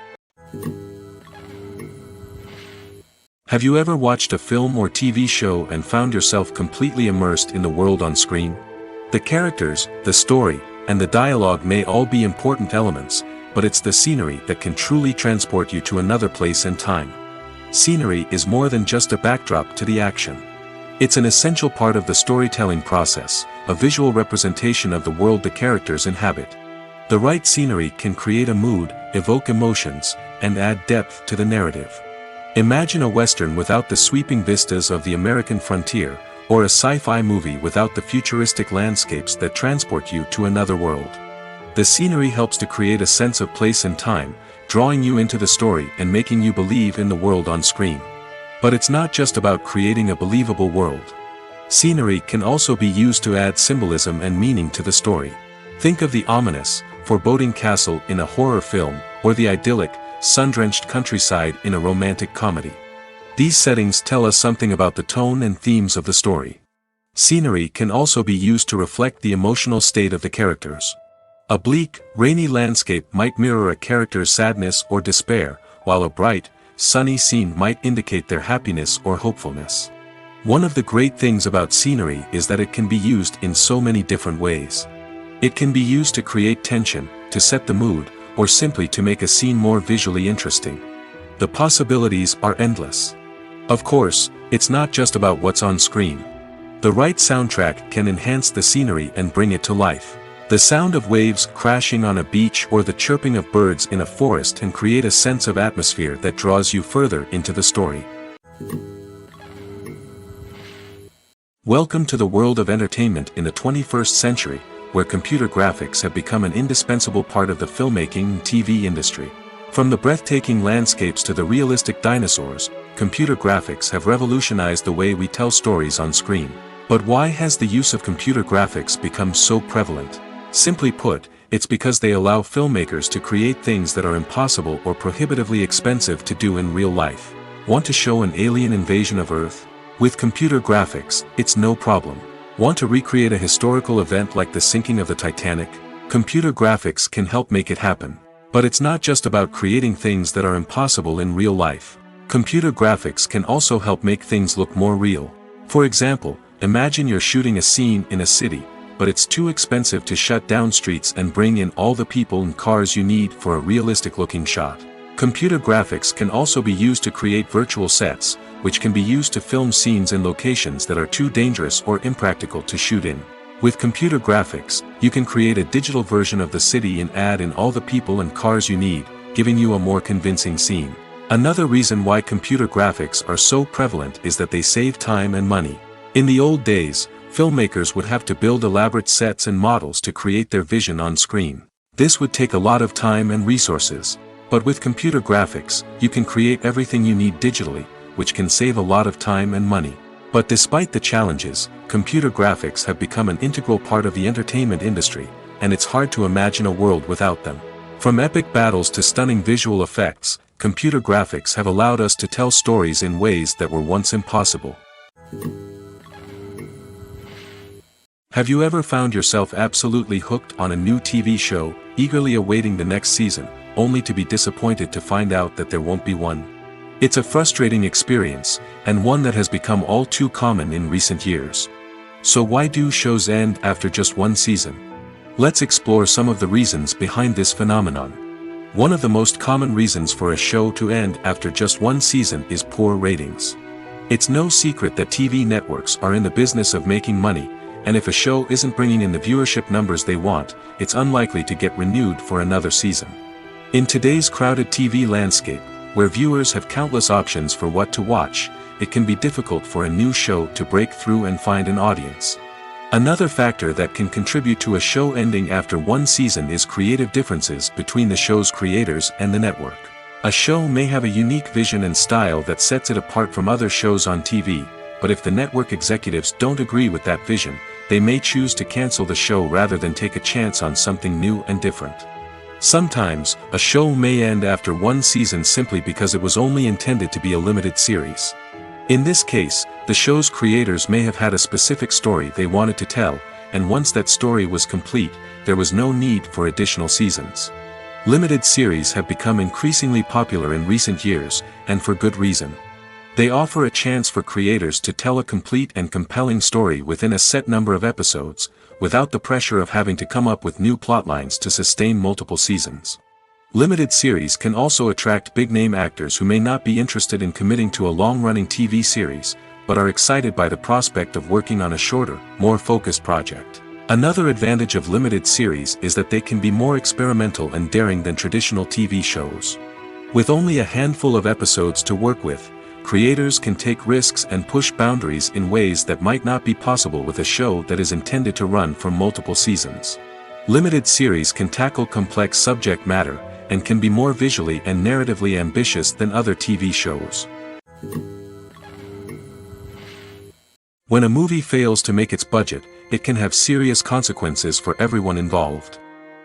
Have you ever watched a film or TV show and found yourself completely immersed in the world on screen? The characters, the story, and the dialogue may all be important elements, but it's the scenery that can truly transport you to another place and time. Scenery is more than just a backdrop to the action. It's an essential part of the storytelling process, a visual representation of the world the characters inhabit. The right scenery can create a mood, evoke emotions, and add depth to the narrative. Imagine a Western without the sweeping vistas of the American frontier, or a sci-fi movie without the futuristic landscapes that transport you to another world. The scenery helps to create a sense of place and time, drawing you into the story and making you believe in the world on screen. But it's not just about creating a believable world. Scenery can also be used to add symbolism and meaning to the story. Think of the ominous, foreboding castle in a horror film, or the idyllic, sun-drenched countryside in a romantic comedy. These settings tell us something about the tone and themes of the story. Scenery can also be used to reflect the emotional state of the characters. A bleak, rainy landscape might mirror a character's sadness or despair, while a bright, sunny scene might indicate their happiness or hopefulness. One of the great things about scenery is that it can be used in so many different ways. It can be used to create tension, to set the mood, or simply to make a scene more visually interesting. The possibilities are endless. Of course, it's not just about what's on screen. The right soundtrack can enhance the scenery and bring it to life. The sound of waves crashing on a beach or the chirping of birds in a forest can create a sense of atmosphere that draws you further into the story. Welcome to the world of entertainment in the 21st century, where computer graphics have become an indispensable part of the filmmaking and TV industry. From the breathtaking landscapes to the realistic dinosaurs, computer graphics have revolutionized the way we tell stories on screen. But why has the use of computer graphics become so prevalent? Simply put, it's because they allow filmmakers to create things that are impossible or prohibitively expensive to do in real life. Want to show an alien invasion of Earth? With computer graphics, it's no problem. Want to recreate a historical event like the sinking of the Titanic? Computer graphics can help make it happen. But it's not just about creating things that are impossible in real life. Computer graphics can also help make things look more real. For example, imagine you're shooting a scene in a city, but it's too expensive to shut down streets and bring in all the people and cars you need for a realistic-looking shot. Computer graphics can also be used to create virtual sets, which can be used to film scenes in locations that are too dangerous or impractical to shoot in. With computer graphics, you can create a digital version of the city and add in all the people and cars you need, giving you a more convincing scene. Another reason why computer graphics are so prevalent is that they save time and money. In the old days, filmmakers would have to build elaborate sets and models to create their vision on screen. This would take a lot of time and resources. But with computer graphics, you can create everything you need digitally, which can save a lot of time and money. But despite the challenges, computer graphics have become an integral part of the entertainment industry, and it's hard to imagine a world without them. From epic battles to stunning visual effects, computer graphics have allowed us to tell stories in ways that were once impossible. Have you ever found yourself absolutely hooked on a new TV show, eagerly awaiting the next season, only to be disappointed to find out that there won't be one? It's a frustrating experience, and one that has become all too common in recent years. So why do shows end after just one season? Let's explore some of the reasons behind this phenomenon. One of the most common reasons for a show to end after just one season is poor ratings. It's no secret that TV networks are in the business of making money, and if a show isn't bringing in the viewership numbers they want, it's unlikely to get renewed for another season. In today's crowded TV landscape, where viewers have countless options for what to watch, it can be difficult for a new show to break through and find an audience. Another factor that can contribute to a show ending after one season is creative differences between the show's creators and the network. A show may have a unique vision and style that sets it apart from other shows on TV, but if the network executives don't agree with that vision, they may choose to cancel the show rather than take a chance on something new and different. Sometimes, a show may end after one season simply because it was only intended to be a limited series. In this case, the show's creators may have had a specific story they wanted to tell, and once that story was complete, there was no need for additional seasons. Limited series have become increasingly popular in recent years, and for good reason. They offer a chance for creators to tell a complete and compelling story within a set number of episodes, without the pressure of having to come up with new plotlines to sustain multiple seasons. Limited series can also attract big-name actors who may not be interested in committing to a long-running TV series, but are excited by the prospect of working on a shorter, more focused project. Another advantage of limited series is that they can be more experimental and daring than traditional TV shows. With only a handful of episodes to work with, creators can take risks and push boundaries in ways that might not be possible with a show that is intended to run for multiple seasons. Limited series can tackle complex subject matter, and can be more visually and narratively ambitious than other TV shows. When a movie fails to make its budget, it can have serious consequences for everyone involved.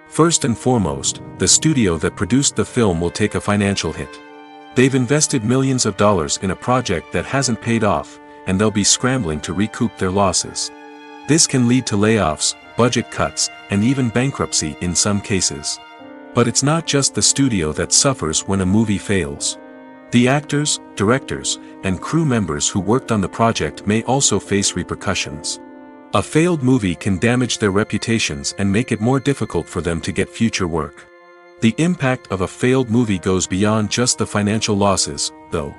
First and foremost, the studio that produced the film will take a financial hit. They've invested millions of dollars in a project that hasn't paid off, and they'll be scrambling to recoup their losses. This can lead to layoffs, budget cuts, and even bankruptcy in some cases. But it's not just the studio that suffers when a movie fails. The actors, directors, and crew members who worked on the project may also face repercussions. A failed movie can damage their reputations and make it more difficult for them to get future work. The impact of a failed movie goes beyond just the financial losses, though.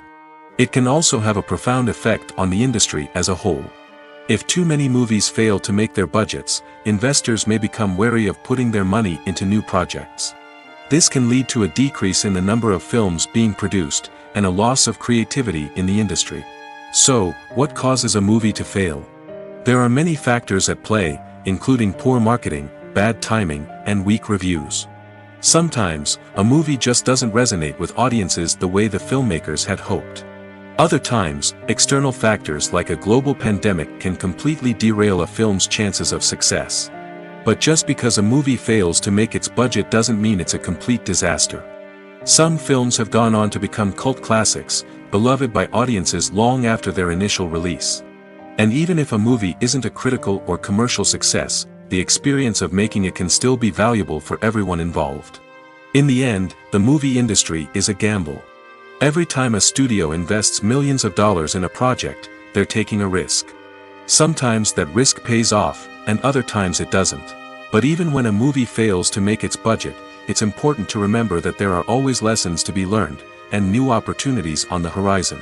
It can also have a profound effect on the industry as a whole. If too many movies fail to make their budgets, investors may become wary of putting their money into new projects. This can lead to a decrease in the number of films being produced, and a loss of creativity in the industry. So, what causes a movie to fail? There are many factors at play, including poor marketing, bad timing, and weak reviews. Sometimes, a movie just doesn't resonate with audiences the way the filmmakers had hoped. Other times, external factors like a global pandemic can completely derail a film's chances of success. But just because a movie fails to make its budget doesn't mean it's a complete disaster. Some films have gone on to become cult classics, beloved by audiences long after their initial release. And even if a movie isn't a critical or commercial success, the experience of making it can still be valuable for everyone involved. In the end, the movie industry is a gamble. Every time a studio invests millions of dollars in a project, they're taking a risk. Sometimes that risk pays off, and other times it doesn't. But even when a movie fails to make its budget, it's important to remember that there are always lessons to be learned, and new opportunities on the horizon.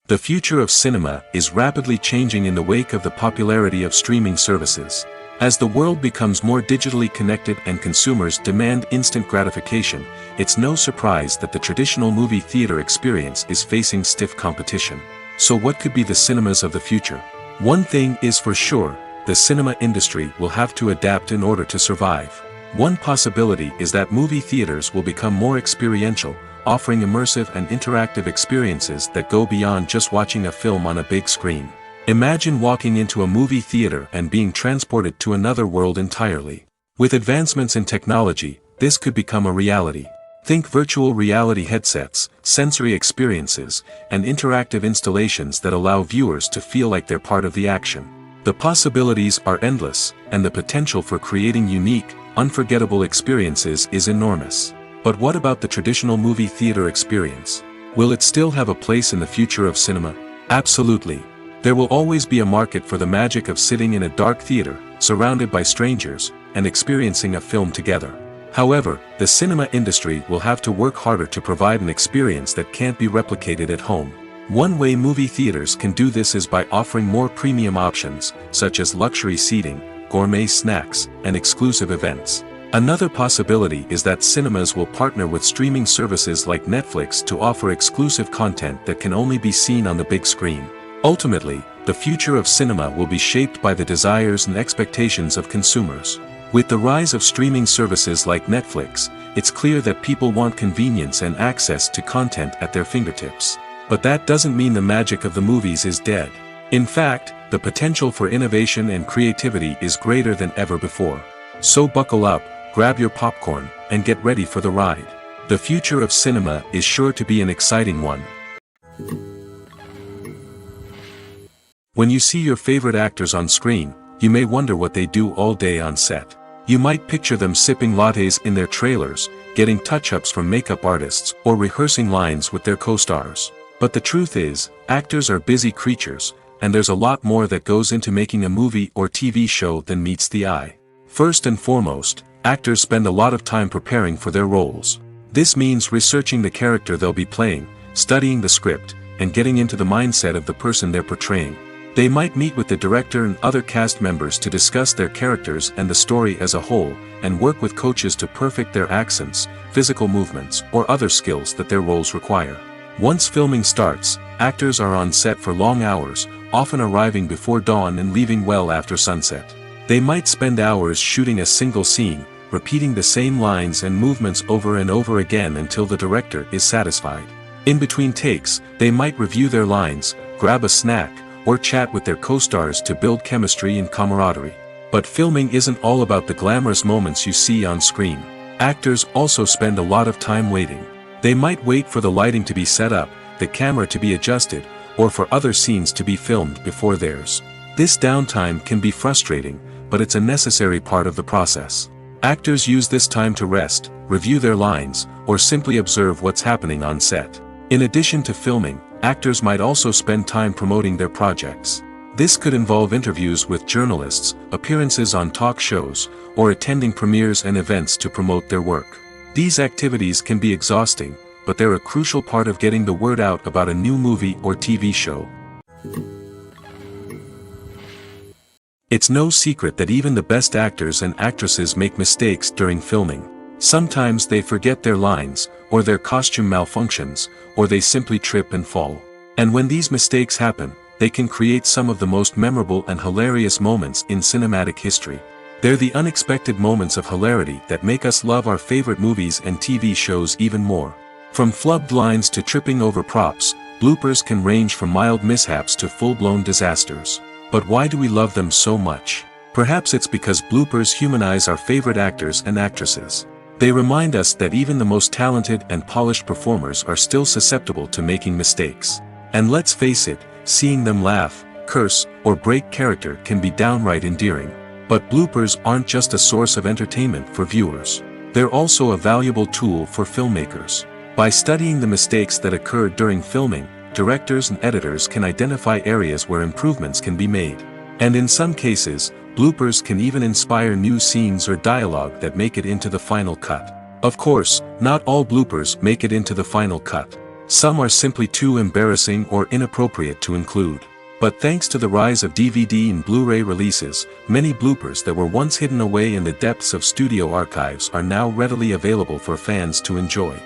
The future of cinema is rapidly changing in the wake of the popularity of streaming services. As the world becomes more digitally connected and consumers demand instant gratification, it's no surprise that the traditional movie theater experience is facing stiff competition. So what could be the cinemas of the future? One thing is for sure, the cinema industry will have to adapt in order to survive. One possibility is that movie theaters will become more experiential, offering immersive and interactive experiences that go beyond just watching a film on a big screen. Imagine walking into a movie theater and being transported to another world entirely. With advancements in technology, this could become a reality. Think virtual reality headsets, sensory experiences, and interactive installations that allow viewers to feel like they're part of the action. The possibilities are endless, and the potential for creating unique, unforgettable experiences is enormous. But what about the traditional movie theater experience? Will it still have a place in the future of cinema? Absolutely. There will always be a market for the magic of sitting in a dark theater, surrounded by strangers, and experiencing a film together. However, the cinema industry will have to work harder to provide an experience that can't be replicated at home. One way movie theaters can do this is by offering more premium options, such as luxury seating, gourmet snacks, and exclusive events. Another possibility is that cinemas will partner with streaming services like Netflix to offer exclusive content that can only be seen on the big screen. Ultimately, the future of cinema will be shaped by the desires and expectations of consumers. With the rise of streaming services like Netflix, it's clear that people want convenience and access to content at their fingertips. But that doesn't mean the magic of the movies is dead. In fact, the potential for innovation and creativity is greater than ever before. So buckle up, grab your popcorn, and get ready for the ride. The future of cinema is sure to be an exciting one. When you see your favorite actors on screen, you may wonder what they do all day on set. You might picture them sipping lattes in their trailers, getting touch-ups from makeup artists, or rehearsing lines with their co-stars. But the truth is, actors are busy creatures, and there's a lot more that goes into making a movie or TV show than meets the eye. First and foremost, actors spend a lot of time preparing for their roles. This means researching the character they'll be playing, studying the script, and getting into the mindset of the person they're portraying. They might meet with the director and other cast members to discuss their characters and the story as a whole, and work with coaches to perfect their accents, physical movements, or other skills that their roles require. Once filming starts, actors are on set for long hours, often arriving before dawn and leaving well after sunset. They might spend hours shooting a single scene, repeating the same lines and movements over and over again until the director is satisfied. In between takes, they might review their lines, grab a snack, or chat with their co-stars to build chemistry and camaraderie. But filming isn't all about the glamorous moments you see on screen. Actors also spend a lot of time waiting. They might wait for the lighting to be set up, the camera to be adjusted, or for other scenes to be filmed before theirs. This downtime can be frustrating, but it's a necessary part of the process. Actors use this time to rest, review their lines, or simply observe what's happening on set. In addition to filming, actors might also spend time promoting their projects. This could involve interviews with journalists, appearances on talk shows, or attending premieres and events to promote their work. These activities can be exhausting, but they're a crucial part of getting the word out about a new movie or TV show. It's no secret that even the best actors and actresses make mistakes during filming. Sometimes they forget their lines, or their costume malfunctions, or they simply trip and fall. And when these mistakes happen, they can create some of the most memorable and hilarious moments in cinematic history. They're the unexpected moments of hilarity that make us love our favorite movies and TV shows even more. From flubbed lines to tripping over props, bloopers can range from mild mishaps to full-blown disasters. But why do we love them so much? Perhaps it's because bloopers humanize our favorite actors and actresses. They remind us that even the most talented and polished performers are still susceptible to making mistakes. And let's face it, seeing them laugh, curse, or break character can be downright endearing. But bloopers aren't just a source of entertainment for viewers. They're also a valuable tool for filmmakers. By studying the mistakes that occurred during filming, directors and editors can identify areas where improvements can be made. And in some cases, bloopers can even inspire new scenes or dialogue that make it into the final cut. Of course, not all bloopers make it into the final cut. Some are simply too embarrassing or inappropriate to include. But thanks to the rise of DVD and Blu-ray releases, many bloopers that were once hidden away in the depths of studio archives are now readily available for fans to enjoy.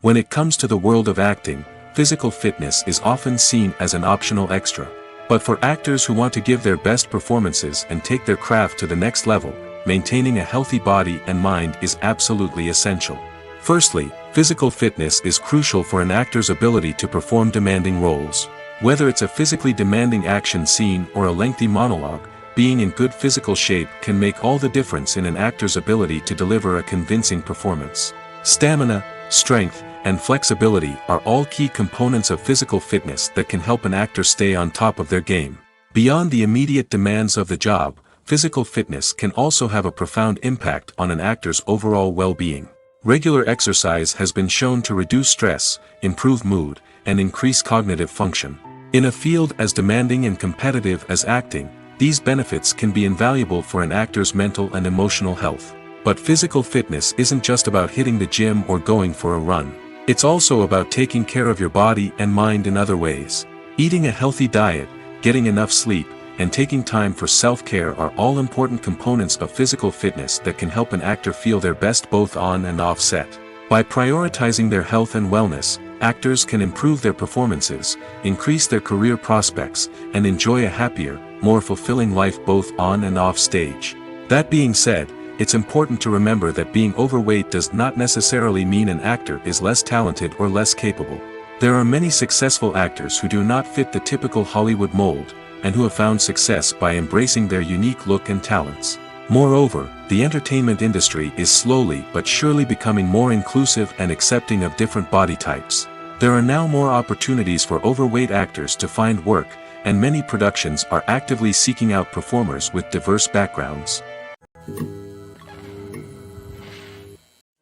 When it comes to the world of acting, physical fitness is often seen as an optional extra. But for actors who want to give their best performances and take their craft to the next level, maintaining a healthy body and mind is absolutely essential. Firstly, physical fitness is crucial for an actor's ability to perform demanding roles. Whether it's a physically demanding action scene or a lengthy monologue, being in good physical shape can make all the difference in an actor's ability to deliver a convincing performance. Stamina, strength, and flexibility are all key components of physical fitness that can help an actor stay on top of their game. Beyond the immediate demands of the job, physical fitness can also have a profound impact on an actor's overall well-being. Regular exercise has been shown to reduce stress, improve mood, and increase cognitive function. In a field as demanding and competitive as acting, these benefits can be invaluable for an actor's mental and emotional health. But physical fitness isn't just about hitting the gym or going for a run. It's also about taking care of your body and mind in other ways. Eating a healthy diet, getting enough sleep, and taking time for self-care are all important components of physical fitness that can help an actor feel their best both on and off set. By prioritizing their health and wellness, actors can improve their performances, increase their career prospects, and enjoy a happier, more fulfilling life both on and off stage. That being said, it's important to remember that being overweight does not necessarily mean an actor is less talented or less capable. There are many successful actors who do not fit the typical Hollywood mold, and who have found success by embracing their unique look and talents. Moreover, the entertainment industry is slowly but surely becoming more inclusive and accepting of different body types. There are now more opportunities for overweight actors to find work, and many productions are actively seeking out performers with diverse backgrounds.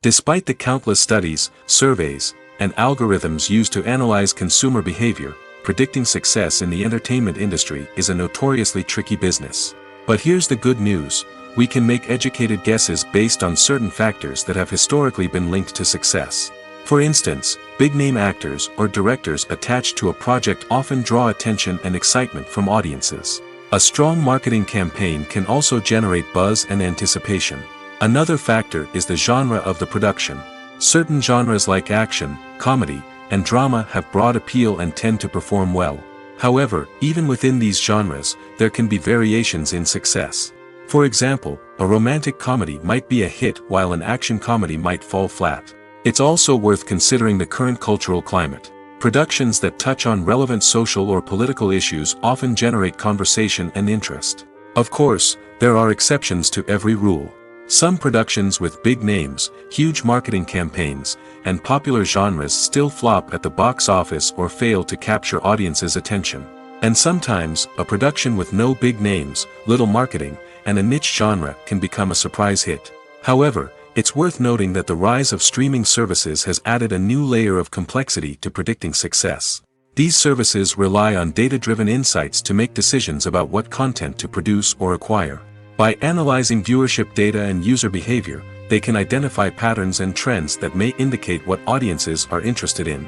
Despite the countless studies, surveys, and algorithms used to analyze consumer behavior, predicting success in the entertainment industry is a notoriously tricky business. But here's the good news: we can make educated guesses based on certain factors that have historically been linked to success. For instance, big-name actors or directors attached to a project often draw attention and excitement from audiences. A strong marketing campaign can also generate buzz and anticipation. Another factor is the genre of the production. Certain genres like action, comedy, and drama have broad appeal and tend to perform well. However, even within these genres, there can be variations in success. For example, a romantic comedy might be a hit while an action comedy might fall flat. It's also worth considering the current cultural climate. Productions that touch on relevant social or political issues often generate conversation and interest. Of course, there are exceptions to every rule. Some productions with big names, huge marketing campaigns, and popular genres still flop at the box office or fail to capture audiences' attention. And sometimes, a production with no big names, little marketing, and a niche genre can become a surprise hit. However, it's worth noting that the rise of streaming services has added a new layer of complexity to predicting success. These services rely on data-driven insights to make decisions about what content to produce or acquire. By analyzing viewership data and user behavior, they can identify patterns and trends that may indicate what audiences are interested in.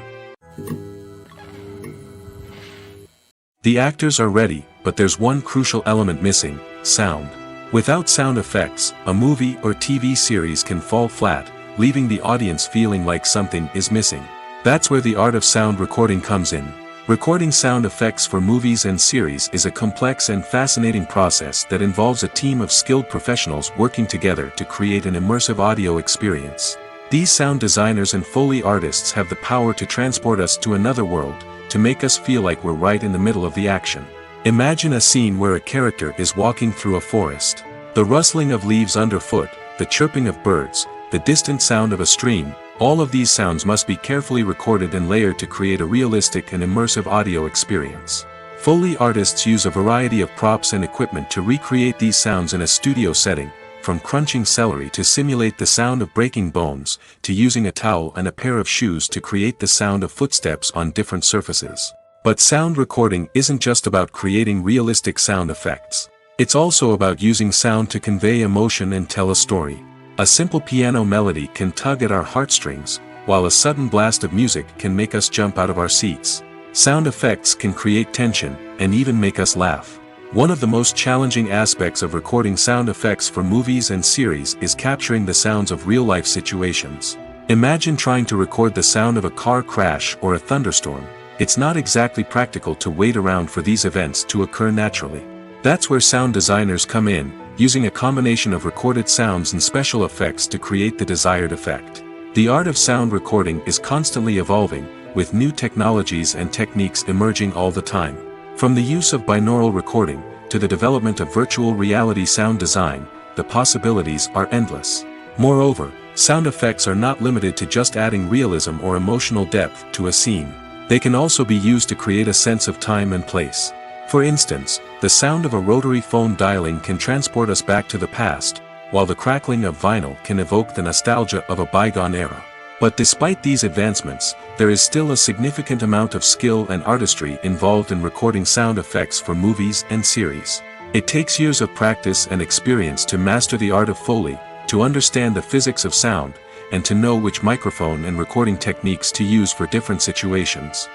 The actors are ready, but there's one crucial element missing: sound. Without sound effects, a movie or TV series can fall flat, leaving the audience feeling like something is missing. That's where the art of sound recording comes in. Recording sound effects for movies and series is a complex and fascinating process that involves a team of skilled professionals working together to create an immersive audio experience. These sound designers and Foley artists have the power to transport us to another world, to make us feel like we're right in the middle of the action. Imagine a scene where a character is walking through a forest. The rustling of leaves underfoot, the chirping of birds, the distant sound of a stream, all of these sounds must be carefully recorded and layered to create a realistic and immersive audio experience. Foley artists use a variety of props and equipment to recreate these sounds in a studio setting, from crunching celery to simulate the sound of breaking bones, to using a towel and a pair of shoes to create the sound of footsteps on different surfaces. But sound recording isn't just about creating realistic sound effects. It's also about using sound to convey emotion and tell a story. A simple piano melody can tug at our heartstrings, while a sudden blast of music can make us jump out of our seats. Sound effects can create tension, and even make us laugh. One of the most challenging aspects of recording sound effects for movies and series is capturing the sounds of real-life situations. Imagine trying to record the sound of a car crash or a thunderstorm. It's not exactly practical to wait around for these events to occur naturally. That's where sound designers come in, using a combination of recorded sounds and special effects to create the desired effect. The art of sound recording is constantly evolving, with new technologies and techniques emerging all the time. From the use of binaural recording, to the development of virtual reality sound design, the possibilities are endless. Moreover, sound effects are not limited to just adding realism or emotional depth to a scene. They can also be used to create a sense of time and place. For instance, the sound of a rotary phone dialing can transport us back to the past, while the crackling of vinyl can evoke the nostalgia of a bygone era. But despite these advancements, there is still a significant amount of skill and artistry involved in recording sound effects for movies and series. It takes years of practice and experience to master the art of Foley, to understand the physics of sound, and to know which microphone and recording techniques to use for different situations.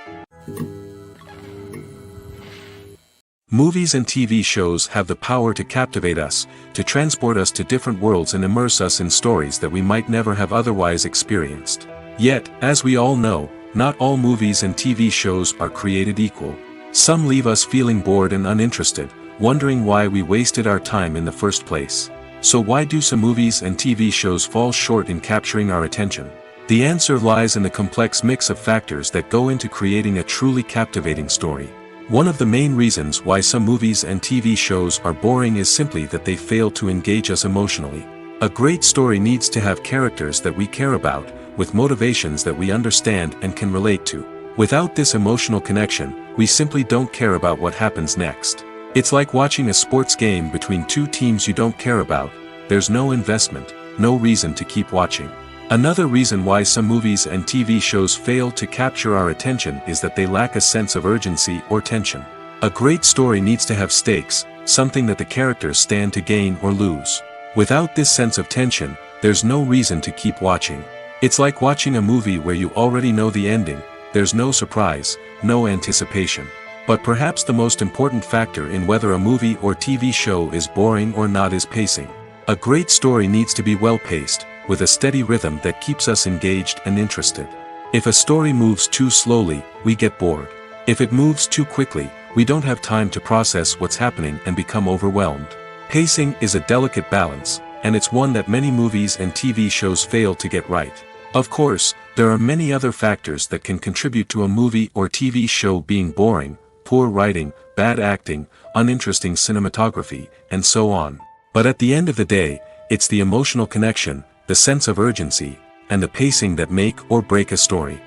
Movies and TV shows have the power to captivate us, to transport us to different worlds and immerse us in stories that we might never have otherwise experienced. Yet, as we all know, not all movies and TV shows are created equal. Some leave us feeling bored and uninterested, wondering why we wasted our time in the first place. So why do some movies and TV shows fall short in capturing our attention? The answer lies in the complex mix of factors that go into creating a truly captivating story. One of the main reasons why some movies and TV shows are boring is simply that they fail to engage us emotionally. A great story needs to have characters that we care about, with motivations that we understand and can relate to. Without this emotional connection, we simply don't care about what happens next. It's like watching a sports game between two teams you don't care about. There's no investment, no reason to keep watching. Another reason why some movies and TV shows fail to capture our attention is that they lack a sense of urgency or tension. A great story needs to have stakes, something that the characters stand to gain or lose. Without this sense of tension, there's no reason to keep watching. It's like watching a movie where you already know the ending. There's no surprise, no anticipation. But perhaps the most important factor in whether a movie or TV show is boring or not is pacing. A great story needs to be well-paced, with a steady rhythm that keeps us engaged and interested. If a story moves too slowly, we get bored. If it moves too quickly, we don't have time to process what's happening and become overwhelmed. Pacing is a delicate balance, and it's one that many movies and TV shows fail to get right. Of course, there are many other factors that can contribute to a movie or TV show being boring: poor writing, bad acting, uninteresting cinematography, and so on. But at the end of the day, it's the emotional connection, the sense of urgency, and the pacing that make or break a story.